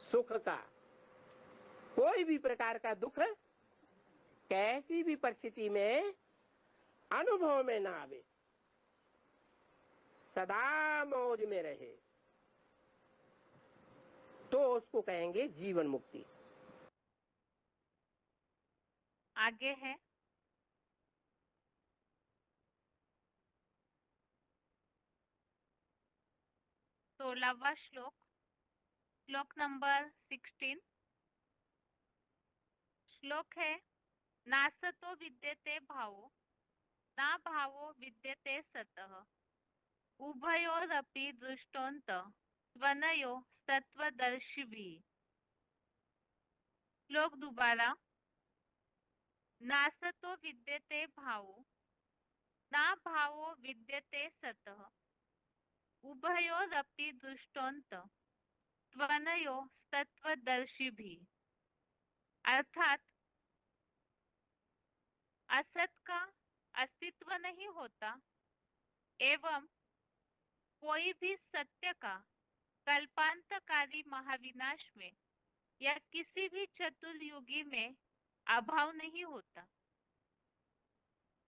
सुख का। कोई भी प्रकार का दुख कैसी भी परिस्थिति में अनुभव में ना आवे, सदा मौज में रहे, तो उसको कहेंगे जीवन मुक्ति। आगे है 16वां श्लोक, श्लोक नंबर 16। श्लोक है नासतो विद्यते भावो ना भावो विद्यते सतः उभयोरपि दृष्टोऽन्त त्वनयो सत्वदर्शिभिः। श्लोक दोबारा। नासतो विद्यते भावो ना भावो विद्यते सतः उभयोरपि दृष्टोऽन्त त्वनयो सत्वदर्शिभिः। अर्थात असत का अस्तित्व नहीं होता एवं कोई भी सत्य का कल्पांतकारी महाविनाश में या किसी भी चतुर्युगी में अभाव नहीं होता।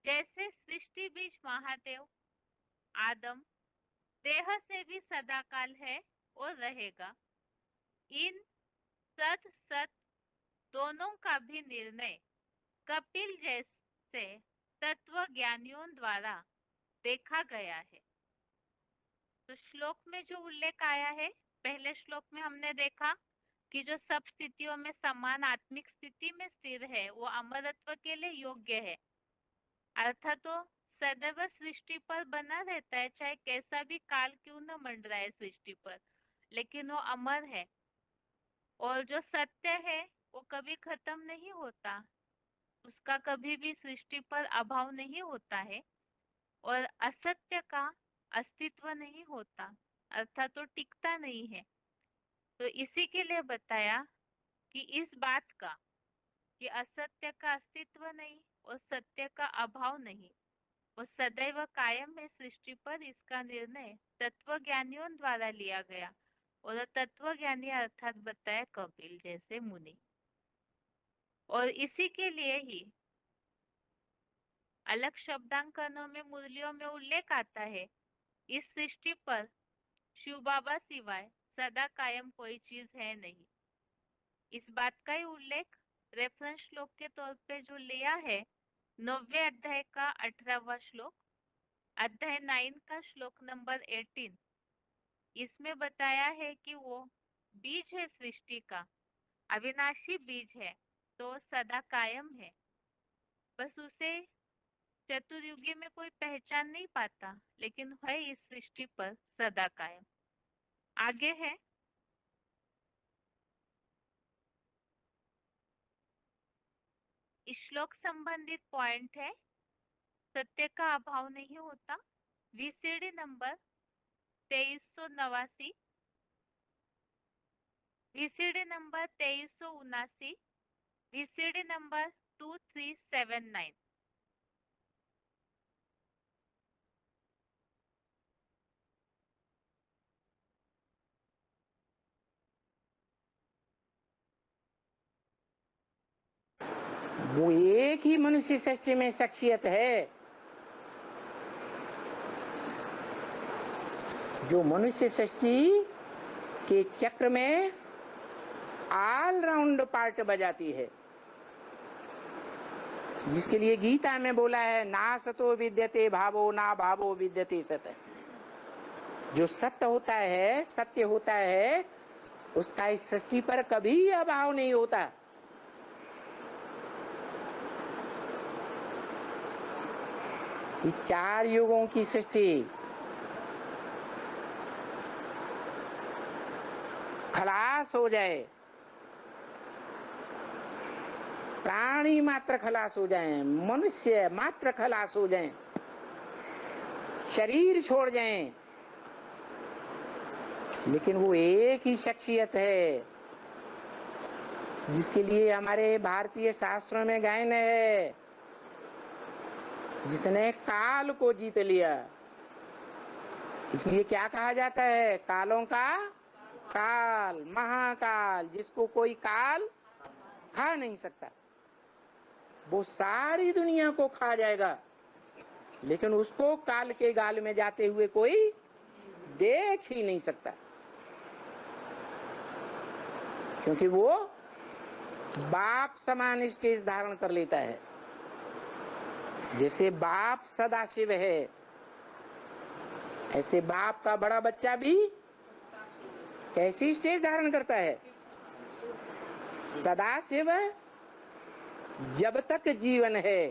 जैसे सृष्टि बीज महादेव आदम देह से भी सदाकाल है और रहेगा, इन सत सत दोनों का भी निर्णय कपिल जैसे तत्व ज्ञानियों द्वारा देखा गया है। तो श्लोक में जो उल्लेख आया है, पहले श्लोक में हमने देखा कि जो सब स्थितियों में समान आत्मिक स्थिति में स्थिर है वो अमरत्व के लिए योग्य है, अर्थात तो सदैव सृष्टि पर बना रहता है, चाहे कैसा भी काल क्यों न मंडराए सृष्टि पर, लेकिन वो अमर है। और जो सत्य है वो कभी खत्म नहीं होता, उसका कभी भी सृष्टि पर अभाव नहीं होता है। और असत्य का अस्तित्व नहीं होता, अर्थात तो टिकता नहीं है। तो इसी के लिए बताया कि इस बात का कि असत्य का अस्तित्व नहीं और सत्य का अभाव नहीं, वो सदैव कायम है सृष्टि पर, इसका निर्णय तत्वज्ञानियों द्वारा लिया गया। और तत्वज्ञानी अर्थात बताया कपिल जैसे मुनि। और इसी के लिए ही अलग शब्दांकनों में मुरलियों में उल्लेख आता है, इस सृष्टि पर शिव बाबा सिवाय सदा कायम कोई चीज है नहीं। इस बात का ही उल्लेख रेफरेंस श्लोक के तौर पे जो लिया है 9वें अध्याय का 18वां श्लोक, अध्याय 9 का श्लोक नंबर 18, इसमें बताया है कि वो बीज है सृष्टि का, अविनाशी बीज है, तो सदा कायम है। बस उसे चतुर्युगी में कोई पहचान नहीं पाता, लेकिन है इस सृष्टि पर सदा कायम। आगे है इस श्लोक संबंधित पॉइंट है, सत्य का अभाव नहीं होता। VCD number 2389, VCD number 2379, VCD number 2379। वो एक ही मनुष्य सृष्टि में शख्सियत है जो मनुष्य सृष्टि के चक्र में ऑल राउंड पार्ट बजाती है, जिसके लिए गीता में बोला है ना सतो विद्यते भावो ना भावो विद्यते सत। जो सत्य होता है, सत्य होता है, उसका इस सृष्टि पर कभी अभाव नहीं होता। इस 4 युगों की सृष्टि खलास हो जाए, प्राणी मात्र खलास हो जाएं, मनुष्य मात्र खलास हो जाएं, शरीर छोड़ जाएं, लेकिन वो एक ही शख्सियत है जिसके लिए हमारे भारतीय शास्त्रों में गायन है, जिसने काल को जीत लिया। इसलिए क्या कहा जाता है, कालों का काल, महाकाल, जिसको कोई काल खा नहीं सकता। वो सारी दुनिया को खा जाएगा, लेकिन उसको काल के गाल में जाते हुए कोई देख ही नहीं सकता, क्योंकि वो बाप समान स्टेज धारण कर लेता है। जैसे बाप सदाशिव है, ऐसे बाप का बड़ा बच्चा भी कैसी स्टेज धारण करता है। सदाशिव जब तक जीवन है,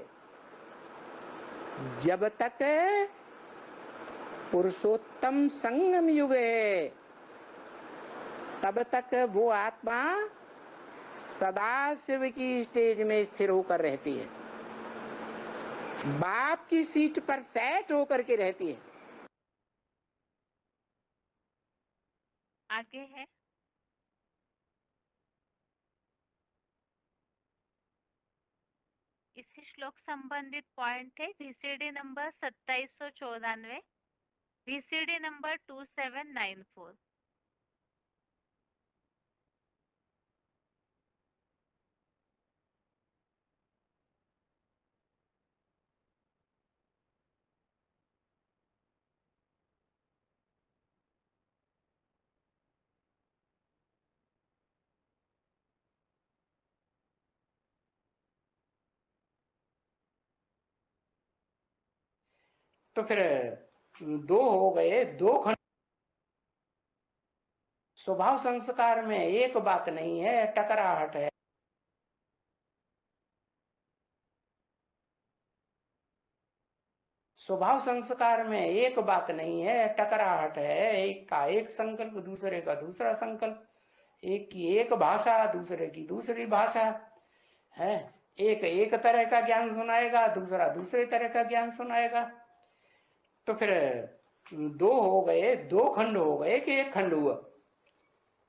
जब तक पुरुषोत्तम संगम युग है, तब तक वो आत्मा सदाशिव की स्टेज में स्थिर होकर रहती है, बाप की सीट पर सेट होकर के रहती है। आगे है इसी श्लोक संबंधित पॉइंट है वीसीडी नंबर 2794, वीसीडी नंबर 2794। तो फिर दो हो गए, दो खंड। स्वभाव संस्कार में एक बात नहीं है, टकराहट है। स्वभाव संस्कार में एक बात नहीं है, टकराहट है। एक का एक संकल्प, दूसरे का दूसरा संकल्प, एक की एक भाषा, दूसरे की दूसरी भाषा है। एक एक तरह का ज्ञान सुनाएगा, दूसरा दूसरे तरह का ज्ञान सुनाएगा। तो फिर दो हो गए, दो खंड हो गए कि एक खंड हुआ?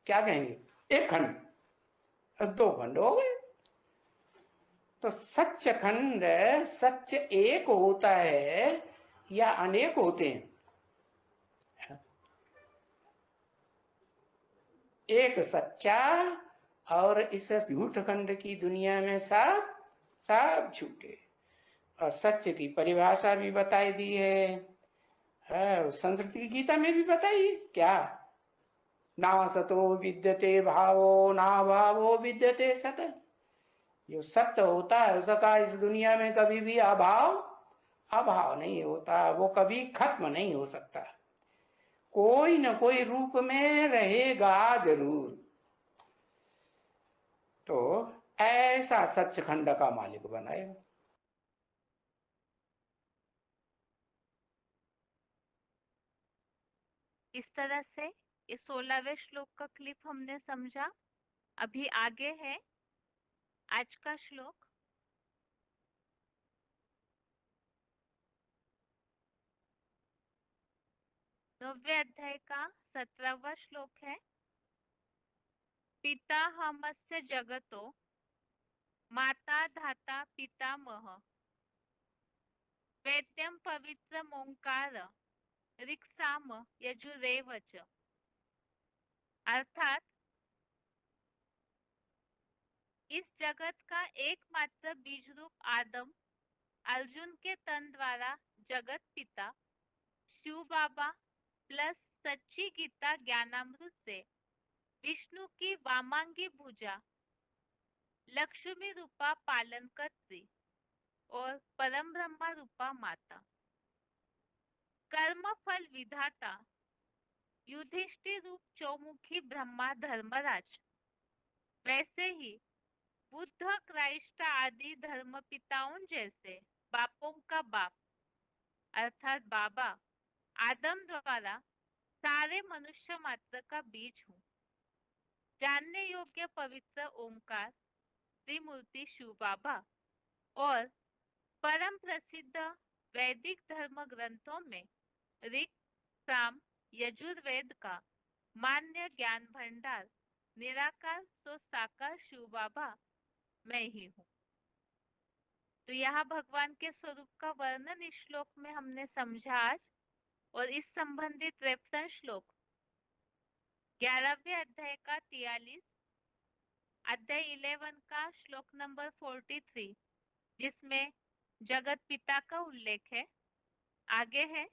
क्या कहेंगे? एक खंड, दो खंड हो गए। तो सच खंड, सच एक होता है या अनेक होते हैं? एक सच्चा, और इस झूठ खंड की दुनिया में सब सब झूठे। और सत्य की परिभाषा भी बताई दी है, संस्कृत की गीता में भी बताई है। क्या? ना सतो विद्यते भावो, ना भावो विद्यते सत। जो सत्य होता है उसका इस दुनिया में कभी भी अभाव अभाव नहीं होता, वो कभी खत्म नहीं हो सकता, कोई न कोई रूप में रहेगा जरूर। तो ऐसा सचखंड का मालिक बनाएगा। इस तरह से इस 16वें श्लोक का क्लिप हमने समझा। अभी आगे है आज का श्लोक। 9वें अध्याय का 17वां श्लोक है। पिता हमस्य जगतो माता धाता पितामह वेद्यम पवित्रम ओंकार ऋक्साम यजुरेव च। अर्थात इस जगत का एकमात्र बीज रूप आदम अर्जुन के तन द्वारा जगत पिता शिव बाबा प्लस सच्ची गीता ज्ञानामृत से विष्णु की वामांगी भुजा लक्ष्मी रूपा पालन कर्त्री और परम ब्रह्मा रूपा माता, कर्म फल विधाता युधिष्ठिर रूप चौमुखी ब्रह्मा धर्मराज, वैसे ही बुद्ध क्राइस्ट आदि धर्म पिताओं जैसे बापों का बाप अर्थात बाबा आदम द्वारा सारे मनुष्य मात्र का बीज हूँ। जानने योग्य पवित्र ओंकार त्रिमूर्ति शिव बाबा और परम प्रसिद्ध वैदिक धर्म ग्रंथों में ऋग साम यजुर्वेद का मान्य ज्ञान भंडार निराकार तो साकार शिव बाबा मैं ही हूँ। तो यहाँ भगवान के स्वरूप का वर्णन इस श्लोक में हमने समझा आज। और इस संबंधित रेफरेंस श्लोक 11वें अध्याय का 43, अध्याय 11 का श्लोक नंबर 43, जिसमें जगत पिता का उल्लेख है, आगे है।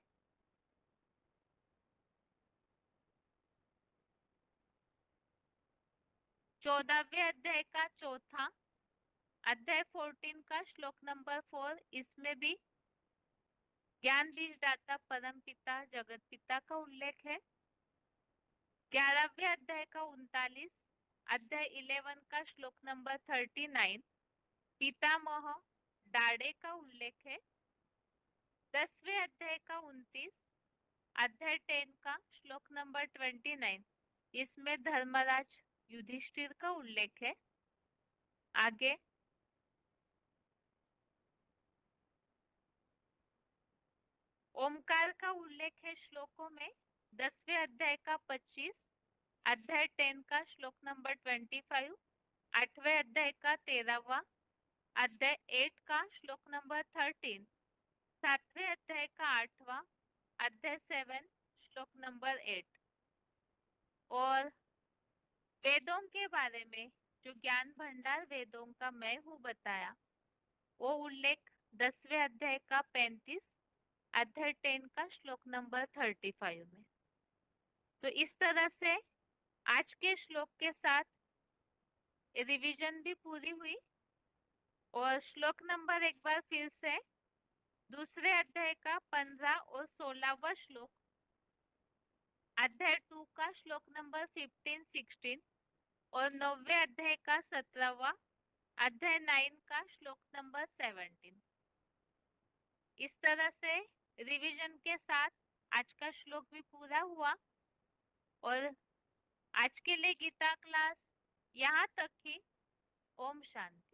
चौदहवें अध्याय का चौथा, अध्याय 14 का श्लोक नंबर 4, इसमें भी ज्ञान बीजदाता परम पिता जगत पिता का उल्लेख है। 11वें अध्याय का 39, अध्याय 11 का श्लोक नंबर 39, पितामह डाड़े का उल्लेख है। 10वें अध्याय का 29, अध्याय 10 का श्लोक नंबर 29, इसमें धर्मराज युधिष्ठिर का उल्लेख है। आगे ओमकार का उल्लेख है श्लोकों में 10वें अध्याय का 25, अध्याय 10 का श्लोक नंबर 25, 8वें अध्याय का 13वां, अध्याय 8 का श्लोक नंबर 13, 7वें अध्याय का 8वां, अध्याय 7 श्लोक नंबर 8। और वेदों के बारे में जो ज्ञान भंडार वेदों का मैं हूँ बताया, वो उल्लेख 10वें अध्याय का 35, अध्याय 10 का श्लोक नंबर 35 में। तो इस तरह से आज के श्लोक के साथ रिवीजन भी पूरी हुई। और श्लोक नंबर एक बार फिर से दूसरे अध्याय का 15 और 16वां श्लोक, अध्याय 2 का श्लोक नंबर 15, 16 और 9वें अध्याय का 17वां, अध्याय 9 का श्लोक नंबर 17। इस तरह से रिवीजन के साथ आज का श्लोक भी पूरा हुआ और आज के लिए गीता क्लास यहाँ तक ही। ओम शांति।